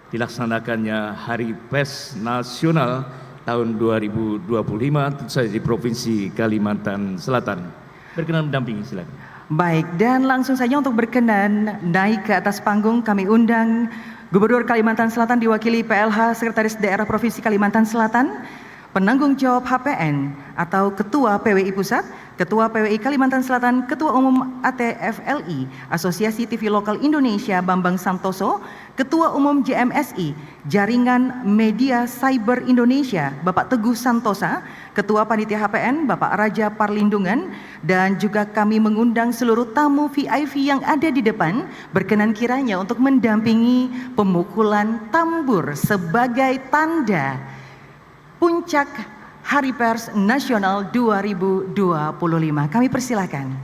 dilaksanakannya Hari Pers Nasional tahun 2025 tentu saja di Provinsi Kalimantan Selatan. Berkenan mendampingi, silakan. Baik, dan langsung saja untuk berkenan naik ke atas panggung kami undang Gubernur Kalimantan Selatan diwakili PLH Sekretaris Daerah Provinsi Kalimantan Selatan, penanggung jawab HPN atau Ketua PWI Pusat, Ketua PWI Kalimantan Selatan, Ketua Umum ATFLI, Asosiasi TV Lokal Indonesia Bambang Santoso, Ketua Umum JMSI, Jaringan Media Cyber Indonesia, Bapak Teguh Santosa, Ketua Panitia HPN, Bapak Raja Parlindungan, dan juga kami mengundang seluruh tamu VIP yang ada di depan, berkenan kiranya untuk mendampingi pemukulan tambur sebagai tanda puncak Hari Pers Nasional 2025. Kami persilakan.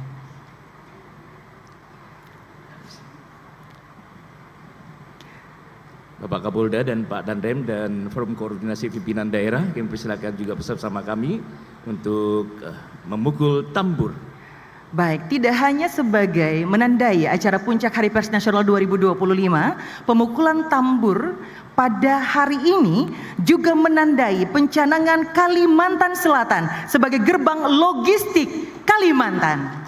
Bapak Kapolda dan Pak Danrem dan Forum Koordinasi Pimpinan Daerah, kami persilakan juga bersama kami untuk memukul tambur. Baik, tidak hanya sebagai menandai acara puncak Hari Pers Nasional 2025, pemukulan tambur pada hari ini juga menandai pencanangan Kalimantan Selatan sebagai gerbang logistik Kalimantan.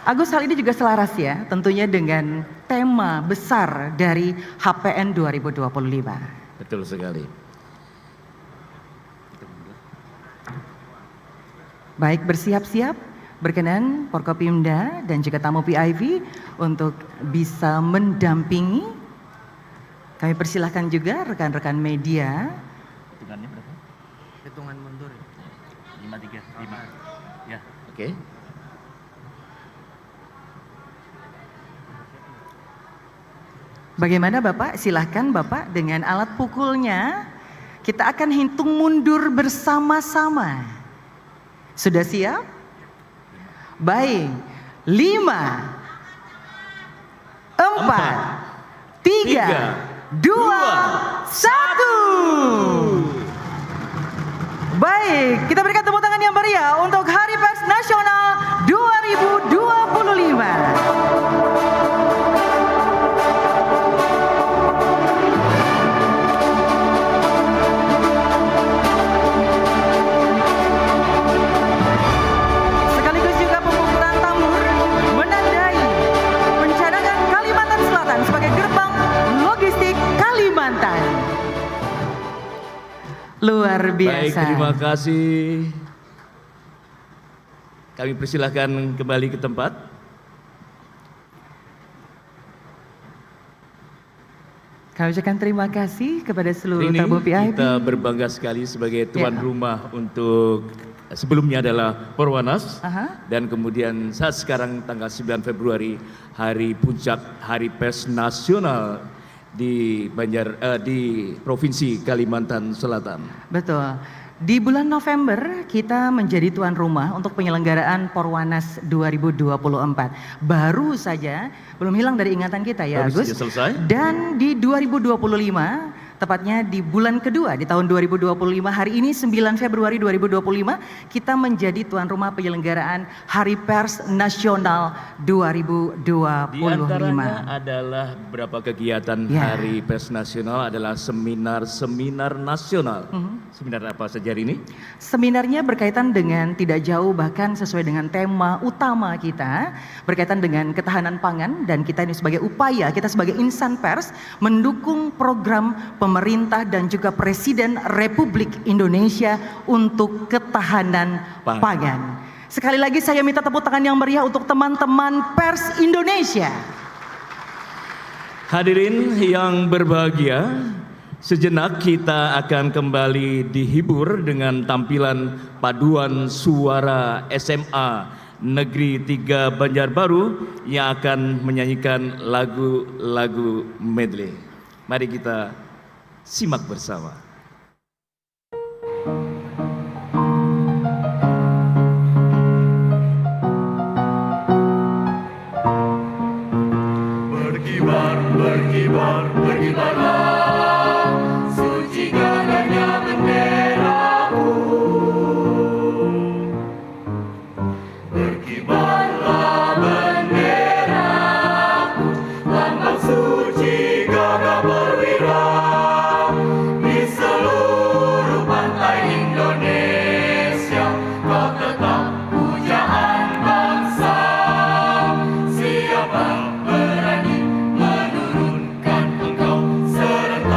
Agus, hal ini juga selaras ya tentunya dengan tema besar dari HPN 2025. Betul sekali. Baik, bersiap-siap, berkenan Forkopimda dan juga tamu VIP untuk bisa mendampingi. Kami persilahkan juga rekan-rekan media. Hitungannya berapa? Hitungan mundur. 535. Ya, oke. Bagaimana Bapak? Silahkan Bapak dengan alat pukulnya. Kita akan hitung mundur bersama-sama. Sudah siap? Baik. 5, 4, 3, 2, 1. Baik, kita berikan tepuk tangan yang meriah untuk Hari Pers Nasional 2025. Sekaligus juga pembukulan tambur menandai pencadangan Kalimantan Selatan sebagai gerbang logistik Kalimantan. Luar biasa. Baik, terima kasih. Kami persilahkan kembali ke tempat. Kami ucapkan terima kasih kepada seluruh Ini tamu VIP. kita berbangga sekali sebagai tuan Ya. rumah untuk sebelumnya adalah Perwanas Aha. dan kemudian saat sekarang tanggal 9 Februari hari puncak Hari Pers Nasional di di Provinsi Kalimantan Selatan. Betul. Di bulan November kita menjadi tuan rumah untuk penyelenggaraan Porwanas 2024. Baru saja, belum hilang dari ingatan kita ya Baru Agus. saja selesai. Dan di 2025, tepatnya di bulan kedua di tahun 2025, hari ini 9 Februari 2025, kita menjadi tuan rumah penyelenggaraan Hari Pers Nasional 2025. Di antaranya adalah beberapa kegiatan Ya. Hari Pers Nasional adalah seminar-seminar nasional. Seminar apa saja hari ini? Seminarnya berkaitan dengan tidak jauh bahkan sesuai dengan tema utama kita, berkaitan dengan ketahanan pangan, dan kita ini sebagai upaya, kita sebagai insan pers mendukung program pemerintah dan juga Presiden Republik Indonesia untuk ketahanan pangan. Sekali lagi saya minta tepuk tangan yang meriah untuk teman-teman pers Indonesia. Hadirin yang berbahagia, sejenak kita akan kembali dihibur dengan tampilan paduan suara SMA Negeri 3 Banjarbaru yang akan menyanyikan lagu-lagu medley. Mari kita simak bersama. Berkibar, berkibar, berkibarlah, suci gagahnya benderaku. Berkibarlah benderaku, lambang suci gagah perwira di seluruh pantai Indonesia. Kau tetap pujaan bangsa. Siapa berani menurunkan engkau serentak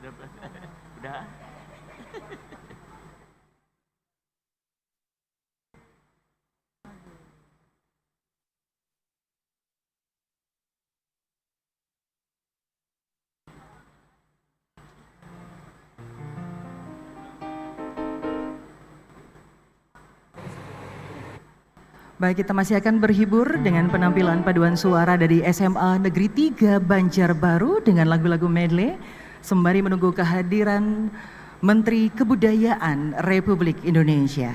Udah. Baik, kita masih akan berhibur dengan penampilan paduan suara dari SMA Negeri 3 Banjarbaru dengan lagu-lagu medley sembari menunggu kehadiran Menteri Kebudayaan Republik Indonesia.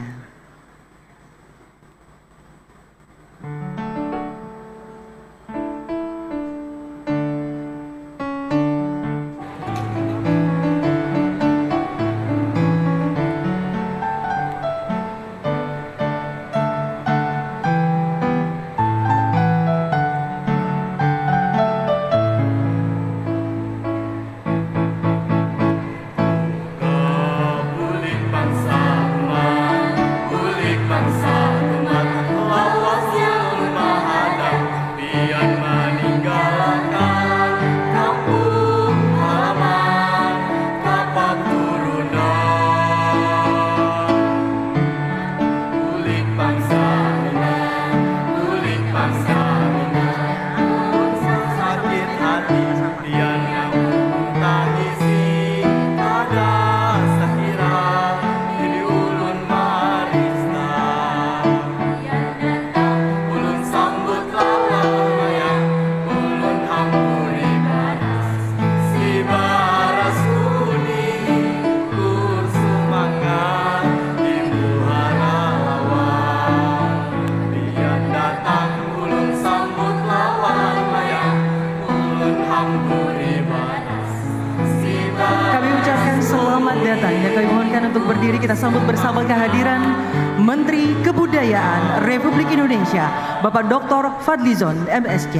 Kami mohonkan untuk berdiri, kita sambut bersama kehadiran Menteri Kebudayaan Republik Indonesia, Bapak Dr. Fadlizon, MSc.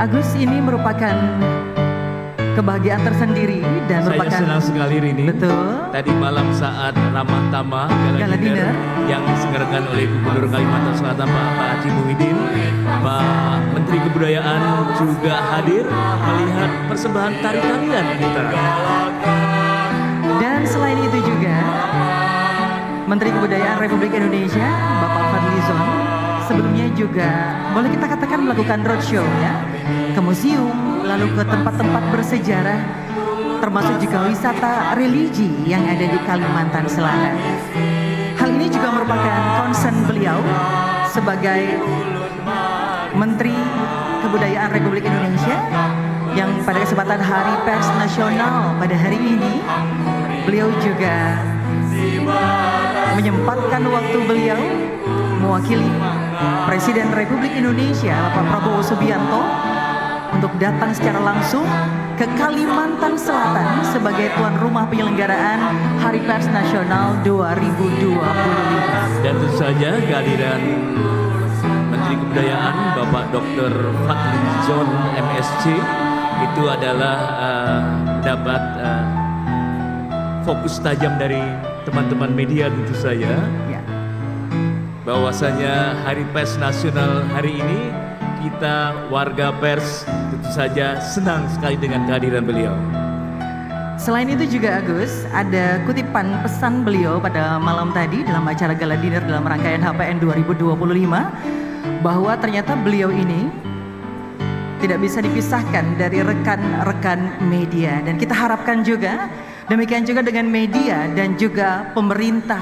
Agus, ini merupakan kebahagiaan tersendiri dan merupakan... Saya senang sekali Rini. Betul. Tadi malam saat ramah tamah Gala Dinner yang diselenggarakan oleh Gubernur Kalimantan Selatan Pak Haji Muhyiddin, Pak Menteri Kebudayaan juga hadir melihat persembahan tari-tarian kita. Dan selain itu juga Menteri Kebudayaan Republik Indonesia, Bapak Fadlizon, sebelumnya juga boleh kita katakan melakukan roadshow ya, ke museum, lalu ke tempat-tempat bersejarah, termasuk juga wisata religi yang ada di Kalimantan Selatan. Hal ini juga merupakan concern beliau sebagai Menteri Kebudayaan Republik Indonesia yang pada kesempatan Hari Pers Nasional pada hari ini, beliau juga menyempatkan waktu beliau mewakili Presiden Republik Indonesia Bapak Prabowo Subianto untuk datang secara langsung ke Kalimantan Selatan sebagai tuan rumah penyelenggaraan Hari Pers Nasional 2025. Dan tentu saja kehadiran Menteri Kebudayaan Bapak Dr. Fadlizon MSc itu adalah dapat fokus tajam dari teman-teman media tentu saja. Ya. Bahwasanya Hari Pers Nasional hari ini kita warga pers tentu saja senang sekali dengan kehadiran beliau. Selain itu juga Agus, ada kutipan pesan beliau pada malam tadi dalam acara Gala Dinner dalam rangkaian HPN 2025 bahwa ternyata beliau ini tidak bisa dipisahkan dari rekan-rekan media, dan kita harapkan juga demikian juga dengan media dan juga pemerintah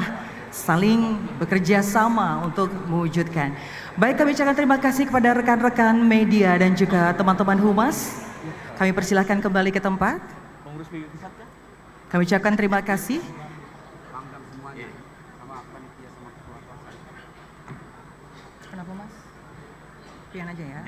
saling bekerja sama untuk mewujudkan. Baik, kami ucapkan terima kasih kepada rekan-rekan media dan juga teman-teman humas. Kami persilahkan kembali ke tempat. Kami ucapkan terima kasih. Kenapa Mas? Pian aja ya.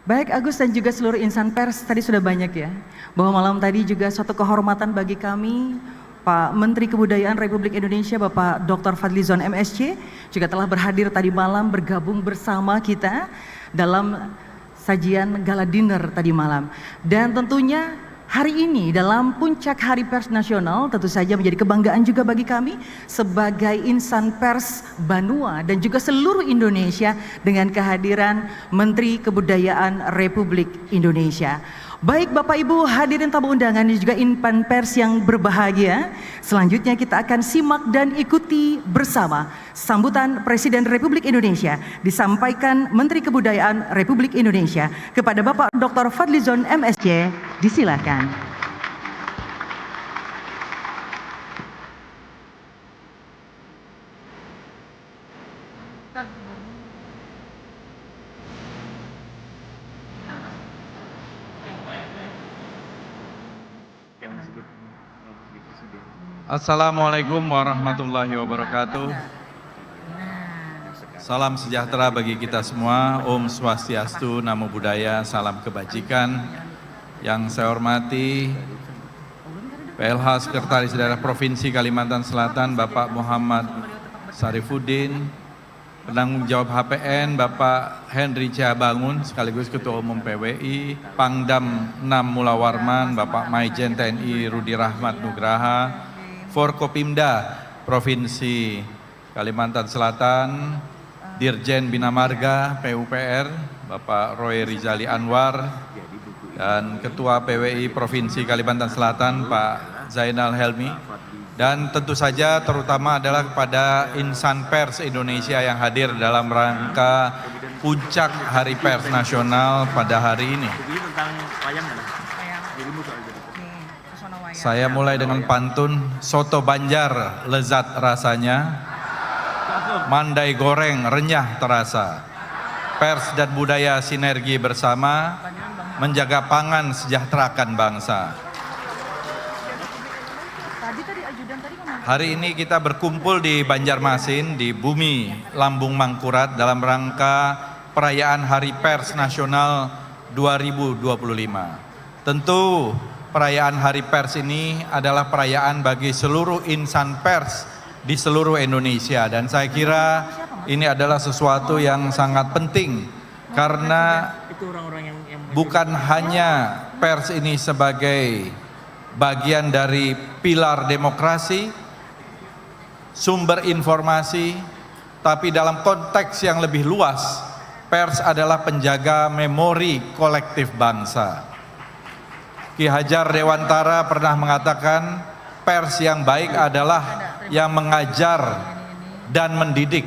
Baik Agus dan juga seluruh insan pers, tadi sudah banyak ya, bahwa malam tadi juga suatu kehormatan bagi kami Pak Menteri Kebudayaan Republik Indonesia Bapak Dr. Fadlizon MSc juga telah berhadir tadi malam bergabung bersama kita dalam sajian gala dinner tadi malam. Dan tentunya hari ini dalam puncak Hari Pers Nasional tentu saja menjadi kebanggaan juga bagi kami sebagai insan pers Banua dan juga seluruh Indonesia dengan kehadiran Menteri Kebudayaan Republik Indonesia. Baik Bapak Ibu hadirin tamu undangan dan juga insan pers yang berbahagia, selanjutnya kita akan simak dan ikuti bersama sambutan Presiden Republik Indonesia disampaikan Menteri Kebudayaan Republik Indonesia kepada Bapak Dr. Fadlizon MSc. Disilakan. Assalamualaikum warahmatullahi wabarakatuh. Salam sejahtera bagi kita semua. Om Swastiastu, Namo Buddhaya, salam kebajikan. Yang saya hormati PLH Sekretaris Daerah Provinsi Kalimantan Selatan Bapak Muhammad Sarifuddin, penanggung jawab HPN Bapak Henry Ciabangun sekaligus Ketua Umum PWI, Pangdam 6 Mula Warman Bapak Maijen TNI Rudi Rahmat Nugraha, Forkopimda Provinsi Kalimantan Selatan, Dirjen Bina Marga PUPR Bapak Roy Rizali Anwar, dan Ketua PWI Provinsi Kalimantan Selatan Pak Zainal Helmi, dan tentu saja terutama adalah kepada insan pers Indonesia yang hadir dalam rangka puncak Hari Pers Nasional pada hari ini. Saya mulai dengan pantun, soto Banjar lezat rasanya, mandai goreng renyah terasa, pers dan budaya sinergi bersama, menjaga pangan sejahterakan bangsa. Hari ini kita berkumpul di Banjarmasin, di bumi Lambung Mangkurat dalam rangka perayaan Hari Pers Nasional 2025. Tentu perayaan Hari Pers ini adalah perayaan bagi seluruh insan pers di seluruh Indonesia, dan saya kira ini adalah sesuatu yang sangat penting karena bukan hanya pers ini sebagai bagian dari pilar demokrasi, sumber informasi, tapi dalam konteks yang lebih luas, pers adalah penjaga memori kolektif bangsa. Ki Hajar Dewantara pernah mengatakan, pers yang baik adalah yang mengajar dan mendidik,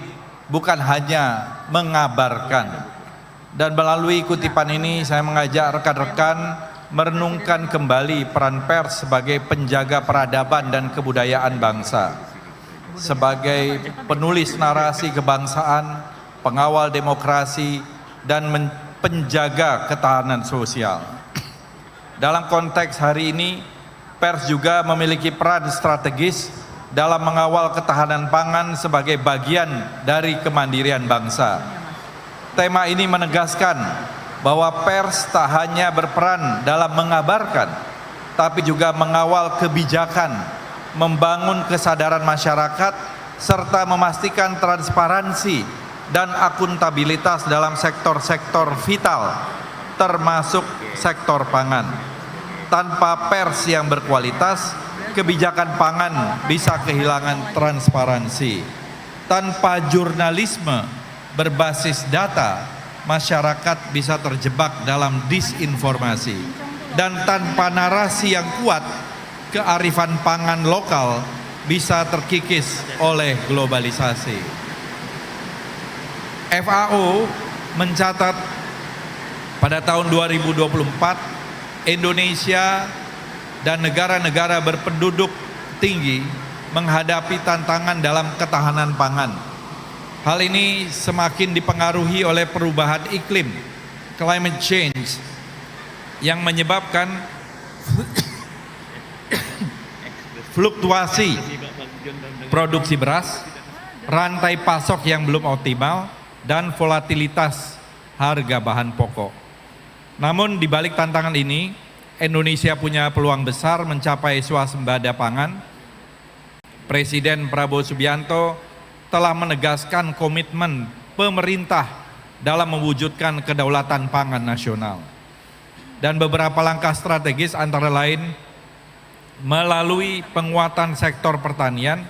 bukan hanya mengabarkan. Dan melalui kutipan ini saya mengajak rekan-rekan merenungkan kembali peran pers sebagai penjaga peradaban dan kebudayaan bangsa, sebagai penulis narasi kebangsaan, pengawal demokrasi, dan penjaga ketahanan sosial. Dalam konteks hari ini, pers juga memiliki peran strategis dalam mengawal ketahanan pangan sebagai bagian dari kemandirian bangsa. Tema ini menegaskan bahwa pers tak hanya berperan dalam mengabarkan, tapi juga mengawal kebijakan, membangun kesadaran masyarakat, serta memastikan transparansi dan akuntabilitas dalam sektor-sektor vital, termasuk sektor pangan. Tanpa pers yang berkualitas, kebijakan pangan bisa kehilangan transparansi. Tanpa jurnalisme berbasis data, masyarakat bisa terjebak dalam disinformasi. Dan tanpa narasi yang kuat, kearifan pangan lokal bisa terkikis oleh globalisasi. FAO mencatat pada tahun 2024, Indonesia dan negara-negara berpenduduk tinggi menghadapi tantangan dalam ketahanan pangan. Hal ini semakin dipengaruhi oleh perubahan iklim, climate change, yang menyebabkan fluktuasi produksi beras, rantai pasok yang belum optimal, dan volatilitas harga bahan pokok. Namun di balik tantangan ini, Indonesia punya peluang besar mencapai swasembada pangan Presiden Prabowo Subianto telah menegaskan komitmen pemerintah dalam mewujudkan kedaulatan pangan nasional. Dan beberapa langkah strategis antara lain melalui penguatan sektor pertanian,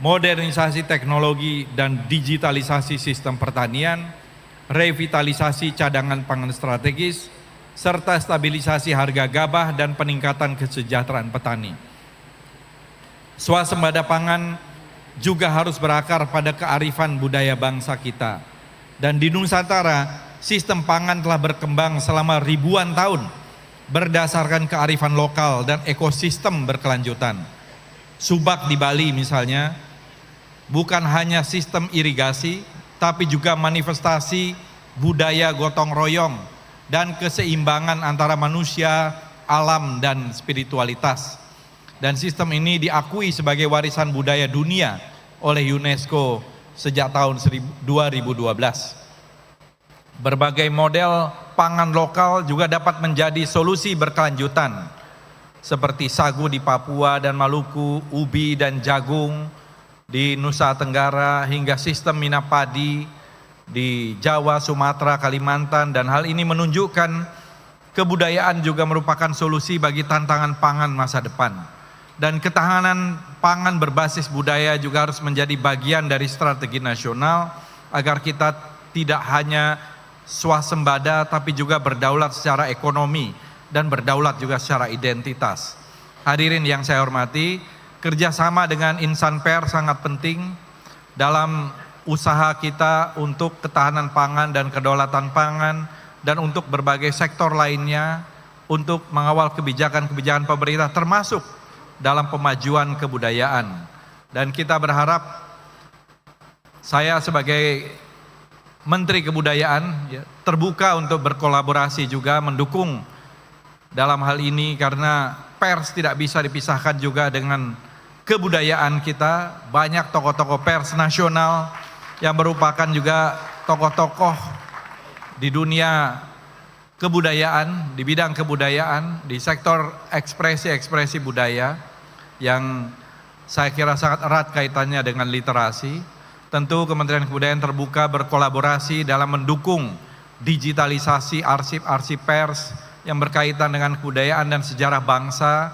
modernisasi teknologi dan digitalisasi sistem pertanian, revitalisasi cadangan pangan strategis, serta stabilisasi harga gabah dan peningkatan kesejahteraan petani. Swasembada pangan juga harus berakar pada kearifan budaya bangsa kita. Dan di Nusantara, sistem pangan telah berkembang selama ribuan tahun berdasarkan kearifan lokal dan ekosistem berkelanjutan. Subak di Bali misalnya, bukan hanya sistem irigasi, tapi juga manifestasi budaya gotong royong dan keseimbangan antara manusia, alam, dan spiritualitas. Dan sistem ini diakui sebagai warisan budaya dunia oleh UNESCO sejak tahun 2012. Berbagai model pangan lokal juga dapat menjadi solusi berkelanjutan, seperti sagu di Papua dan Maluku, ubi dan jagung di Nusa Tenggara, hingga sistem minap padi di Jawa, Sumatera, Kalimantan. Dan hal ini menunjukkan kebudayaan juga merupakan solusi bagi tantangan pangan masa depan. Dan ketahanan pangan berbasis budaya juga harus menjadi bagian dari strategi nasional agar kita tidak hanya swasembada tapi juga berdaulat secara ekonomi dan berdaulat juga secara identitas. Hadirin yang saya hormati, kerjasama dengan insan pers sangat penting dalam usaha kita untuk ketahanan pangan dan kedaulatan pangan dan untuk berbagai sektor lainnya untuk mengawal kebijakan-kebijakan pemerintah termasuk dalam pemajuan kebudayaan. Dan kita berharap, saya sebagai Menteri Kebudayaan terbuka untuk berkolaborasi juga mendukung dalam hal ini, karena pers tidak bisa dipisahkan juga dengan kebudayaan kita. Banyak tokoh-tokoh pers nasional yang merupakan juga tokoh-tokoh di dunia kebudayaan, di bidang kebudayaan, di sektor ekspresi-ekspresi budaya yang saya kira sangat erat kaitannya dengan literasi. Tentu Kementerian Kebudayaan terbuka berkolaborasi dalam mendukung digitalisasi arsip-arsip pers yang berkaitan dengan kebudayaan dan sejarah bangsa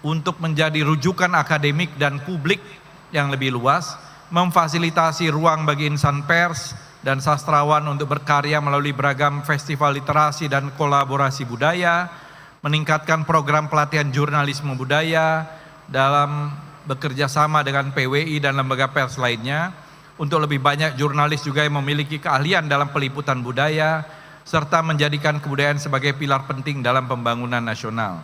untuk menjadi rujukan akademik dan publik yang lebih luas, memfasilitasi ruang bagi insan pers dan sastrawan untuk berkarya melalui beragam festival literasi dan kolaborasi budaya, meningkatkan program pelatihan jurnalisme budaya dalam bekerja sama dengan PWI dan lembaga pers lainnya, untuk lebih banyak jurnalis juga yang memiliki keahlian dalam peliputan budaya, serta menjadikan kebudayaan sebagai pilar penting dalam pembangunan nasional.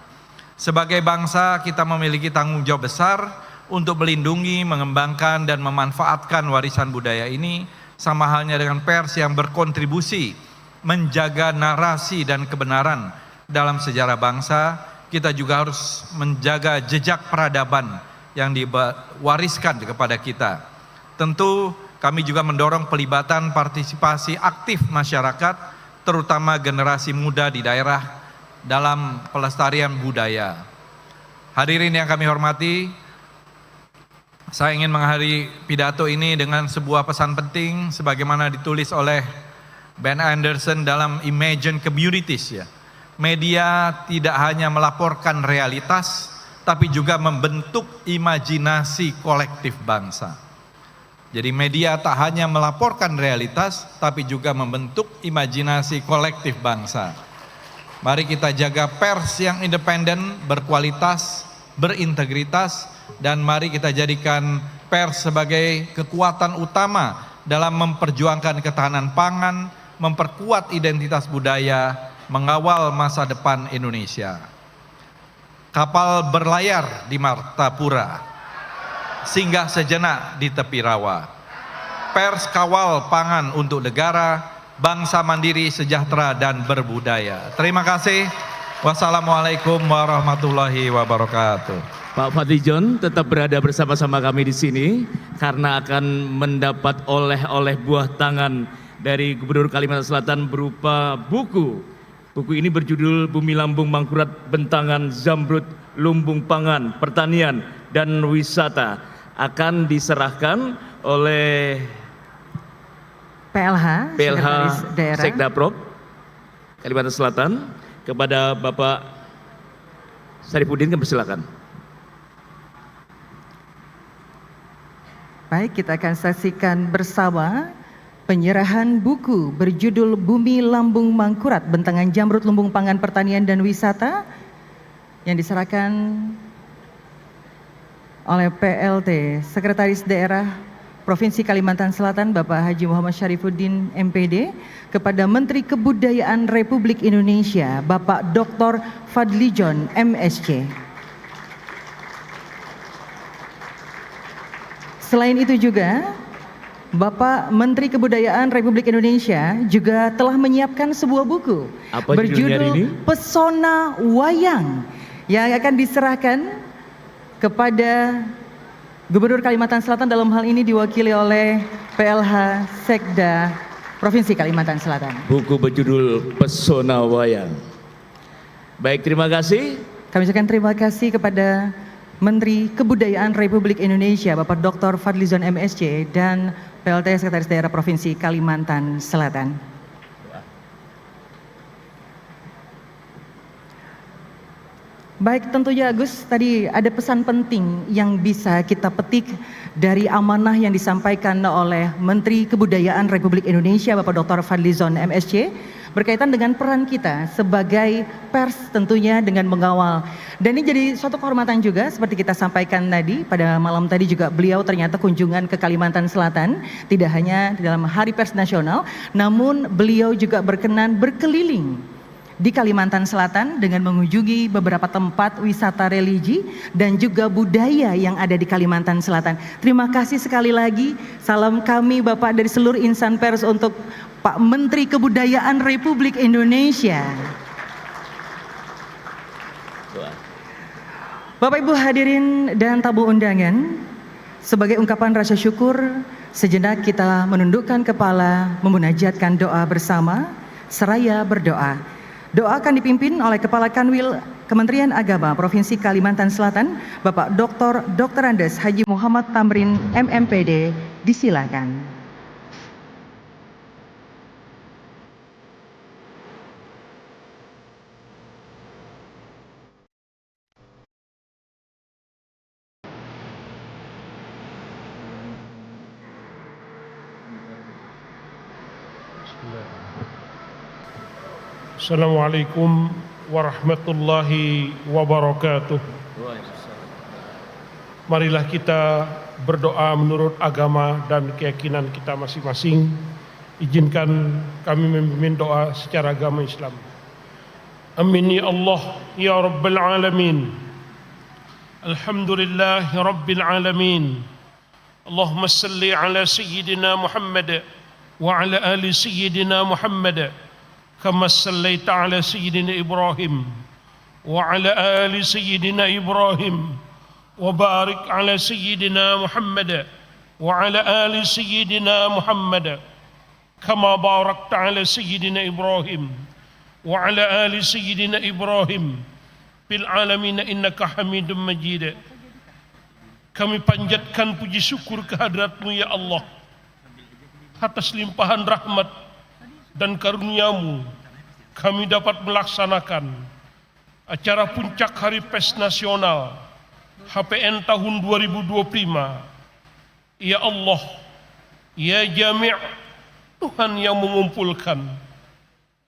Sebagai bangsa, kita memiliki tanggung jawab besar untuk melindungi, mengembangkan, dan memanfaatkan warisan budaya ini, sama halnya dengan pers yang berkontribusi menjaga narasi dan kebenaran dalam sejarah bangsa. Kita juga harus menjaga jejak peradaban yang diwariskan kepada kita. Tentu kami juga mendorong pelibatan partisipasi aktif masyarakat, terutama generasi muda di daerah dalam pelestarian budaya. Hadirin yang kami hormati, saya ingin mengakhiri pidato ini dengan sebuah pesan penting sebagaimana ditulis oleh Ben Anderson dalam Imagine Communities ya. Media tidak hanya melaporkan realitas, tapi juga membentuk imajinasi kolektif bangsa. Jadi media tak hanya melaporkan realitas, tapi juga membentuk imajinasi kolektif bangsa. Mari kita jaga pers yang independen, berkualitas, berintegritas, dan mari kita jadikan pers sebagai kekuatan utama dalam memperjuangkan ketahanan pangan, memperkuat identitas budaya, mengawal masa depan Indonesia. Kapal berlayar di Martapura, singgah sejenak di tepi rawa. Pers kawal pangan untuk negara, bangsa mandiri, sejahtera, dan berbudaya. Terima kasih. Wassalamualaikum warahmatullahi wabarakatuh. Pak Fadlijon tetap berada bersama-sama kami di sini karena akan mendapat oleh-oleh buah tangan dari Gubernur Kalimantan Selatan berupa buku. Buku ini berjudul Bumi Lambung Mangkurat Bentangan Zamrud lumbung pangan, pertanian, dan wisata akan diserahkan oleh PLH, Sekretaris Daerah. Sekdaprop Kalimantan Selatan kepada Bapak Sarifudin, kami persilakan. Baik, kita akan saksikan bersama penyerahan buku berjudul Bumi Lambung Mangkurat, Bentangan Jamrut Lumbung Pangan Pertanian dan Wisata yang diserahkan oleh PLT Sekretaris Daerah Provinsi Kalimantan Selatan Bapak Haji Muhammad Syarifuddin MPD kepada Menteri Kebudayaan Republik Indonesia Bapak Dr. Fadlijon MSc. Selain itu juga Bapak Menteri Kebudayaan Republik Indonesia juga telah menyiapkan sebuah buku Apa judulnya hari ini? Pesona Wayang yang akan diserahkan kepada Gubernur Kalimantan Selatan, dalam hal ini diwakili oleh PLH Sekda Provinsi Kalimantan Selatan. Buku berjudul Pesona Wayang. Baik, terima kasih. Kami ucapkan terima kasih kepada Menteri Kebudayaan Republik Indonesia Bapak Dr. Fadlizon MSc dan PLT Sekretaris Daerah Provinsi Kalimantan Selatan. Baik, tentunya Agus, tadi ada pesan penting yang bisa kita petik dari amanah yang disampaikan oleh Menteri Kebudayaan Republik Indonesia Bapak Dr. Fadlizon MSc berkaitan dengan peran kita sebagai pers tentunya dengan mengawal. Dan ini jadi suatu kehormatan juga seperti kita sampaikan tadi, pada malam tadi juga beliau ternyata kunjungan ke Kalimantan Selatan, tidak hanya dalam Hari Pers Nasional, namun beliau juga berkenan berkeliling di Kalimantan Selatan dengan mengunjungi beberapa tempat wisata religi dan juga budaya yang ada di Kalimantan Selatan. Terima kasih sekali lagi, salam kami Bapak dari seluruh insan pers untuk Pak Menteri Kebudayaan Republik Indonesia. Bapak Ibu hadirin dan tamu undangan, sebagai ungkapan rasa syukur, sejenak kita menundukkan kepala, memunajatkan doa bersama, seraya berdoa. Doa akan dipimpin oleh Kepala Kanwil Kementerian Agama Provinsi Kalimantan Selatan, Bapak Dr. Andes Haji Muhammad Tamrin MMPD, disilakan. Assalamualaikum warahmatullahi wabarakatuh. Marilah kita berdoa menurut agama dan keyakinan kita masing-masing. Izinkan kami memimpin doa secara agama Islam. Amin ya Allah ya Rabbal Alamin. Alhamdulillahi Rabbil Alamin. Allahumma salli ala Sayyidina Muhammad wa ala ali Sayyidina Muhammad. كما صليت على سيدنا إبراهيم وعلى آل سيدنا إبراهيم وبارك على سيدنا محمد وعلى آل سيدنا محمد كما باركت على سيدنا إبراهيم وعلى آل سيدنا إبراهيم في العالمين إنك حميد مجيد. Kami panjatkan puji syukur kehadrat-Mu ya Allah atas limpahan rahmat dan karunia-Mu kami dapat melaksanakan acara puncak Hari Pers Nasional HPN tahun 2025. Ya Allah, ya Jami', Tuhan yang mengumpulkan,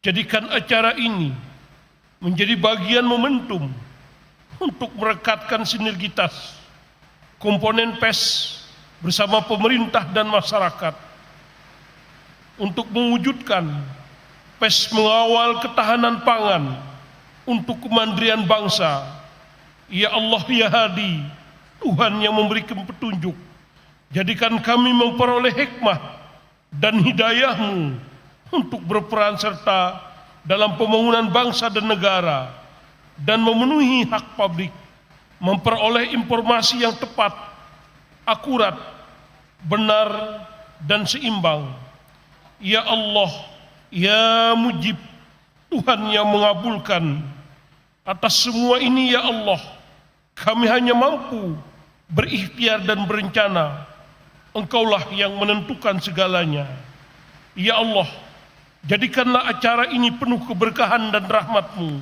jadikan acara ini menjadi bagian momentum untuk merekatkan sinergitas komponen PES bersama pemerintah dan masyarakat untuk mewujudkan PES mengawal ketahanan pangan untuk kemandirian bangsa. Ya Allah ya Hadi, Tuhan yang memberikan petunjuk, jadikan kami memperoleh hikmah dan hidayah-Mu untuk berperan serta dalam pembangunan bangsa dan negara dan memenuhi hak publik, memperoleh informasi yang tepat, akurat, benar, dan seimbang. Ya Allah, ya Mujib, Tuhan yang mengabulkan. Atas semua ini ya Allah, Kami hanya mampu berikhtiar dan berencana. Engkaulah yang menentukan segalanya. Ya Allah, jadikanlah acara ini penuh keberkahan dan rahmat-Mu.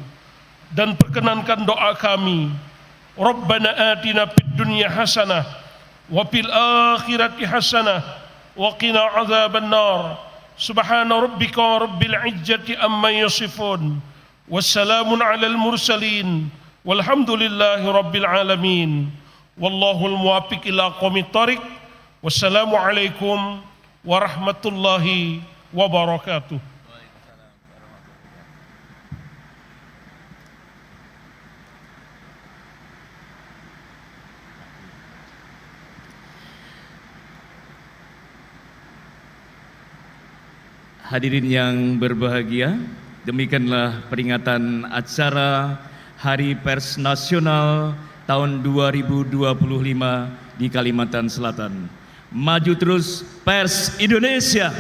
Dan perkenankan doa kami. Rabbana atina fid dunya hasanah wa fil akhirati hasanah wa qina adzaban nar. Subhana rabbika rabbil izzati amma yasifun. Wassalamun alal mursalin. Walhamdulillahi rabbil alamin. Wallahul muwaffiq ila aqwamit thariq. Wassalamualaikum warahmatullahi wabarakatuh. Hadirin yang berbahagia, demikianlah peringatan acara Hari Pers Nasional tahun 2025 di Kalimantan Selatan. Maju terus Pers Indonesia.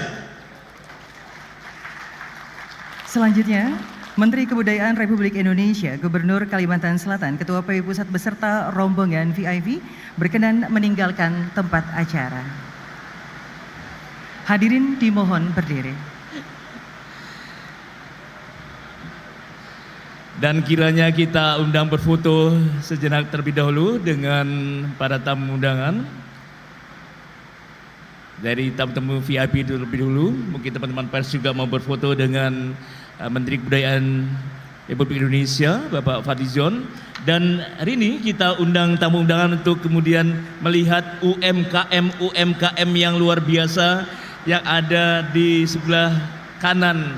Selanjutnya, Menteri Kebudayaan Republik Indonesia, Gubernur Kalimantan Selatan, Ketua PWI Pusat beserta rombongan VIP berkenan meninggalkan tempat acara. Hadirin dimohon berdiri. Dan kiranya kita undang berfoto sejenak terlebih dahulu dengan para tamu undangan. Dari tamu-tamu VIP terlebih dahulu, mungkin teman-teman pers juga mau berfoto dengan Menteri Kebudayaan Republik Indonesia, Bapak Fadlizon. Dan hari ini kita undang tamu undangan untuk kemudian melihat UMKM yang luar biasa yang ada di sebelah kanan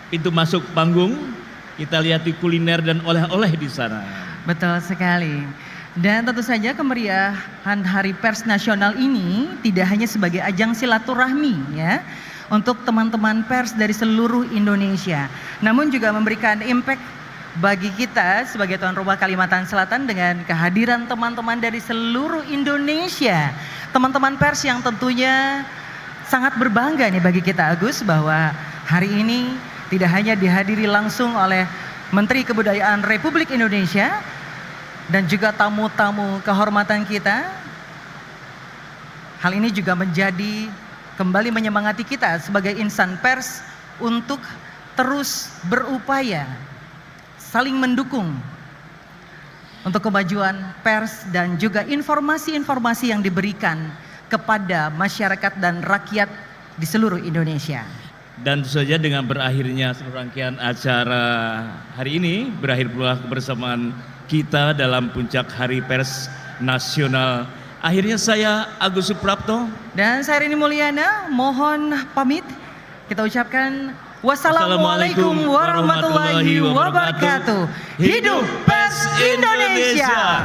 pintu masuk panggung. Kita lihat di kuliner dan oleh-oleh di sana. Betul sekali. Dan tentu saja kemeriahan Hari Pers Nasional ini tidak hanya sebagai ajang silaturahmi ya untuk teman-teman pers dari seluruh Indonesia, namun juga memberikan impact bagi kita sebagai tuan rumah Kalimantan Selatan dengan kehadiran teman-teman dari seluruh Indonesia. Teman-teman pers yang tentunya sangat berbangga nih bagi kita Agus bahwa hari ini tidak hanya dihadiri langsung oleh Menteri Kebudayaan Republik Indonesia dan juga tamu-tamu kehormatan kita. Hal ini juga menjadi kembali menyemangati kita sebagai insan pers untuk terus berupaya saling mendukung untuk kemajuan pers dan juga informasi-informasi yang diberikan kepada masyarakat dan rakyat di seluruh Indonesia. Dan tentu saja dengan berakhirnya seluruh rangkaian acara hari ini, berakhir pula kebersamaan kita dalam puncak Hari Pers Nasional. Akhirnya saya Agus Suprapto dan saya Rini Mulyana mohon pamit. Kita ucapkan wassalamualaikum warahmatullahi wabarakatuh. Hidup Pers Indonesia.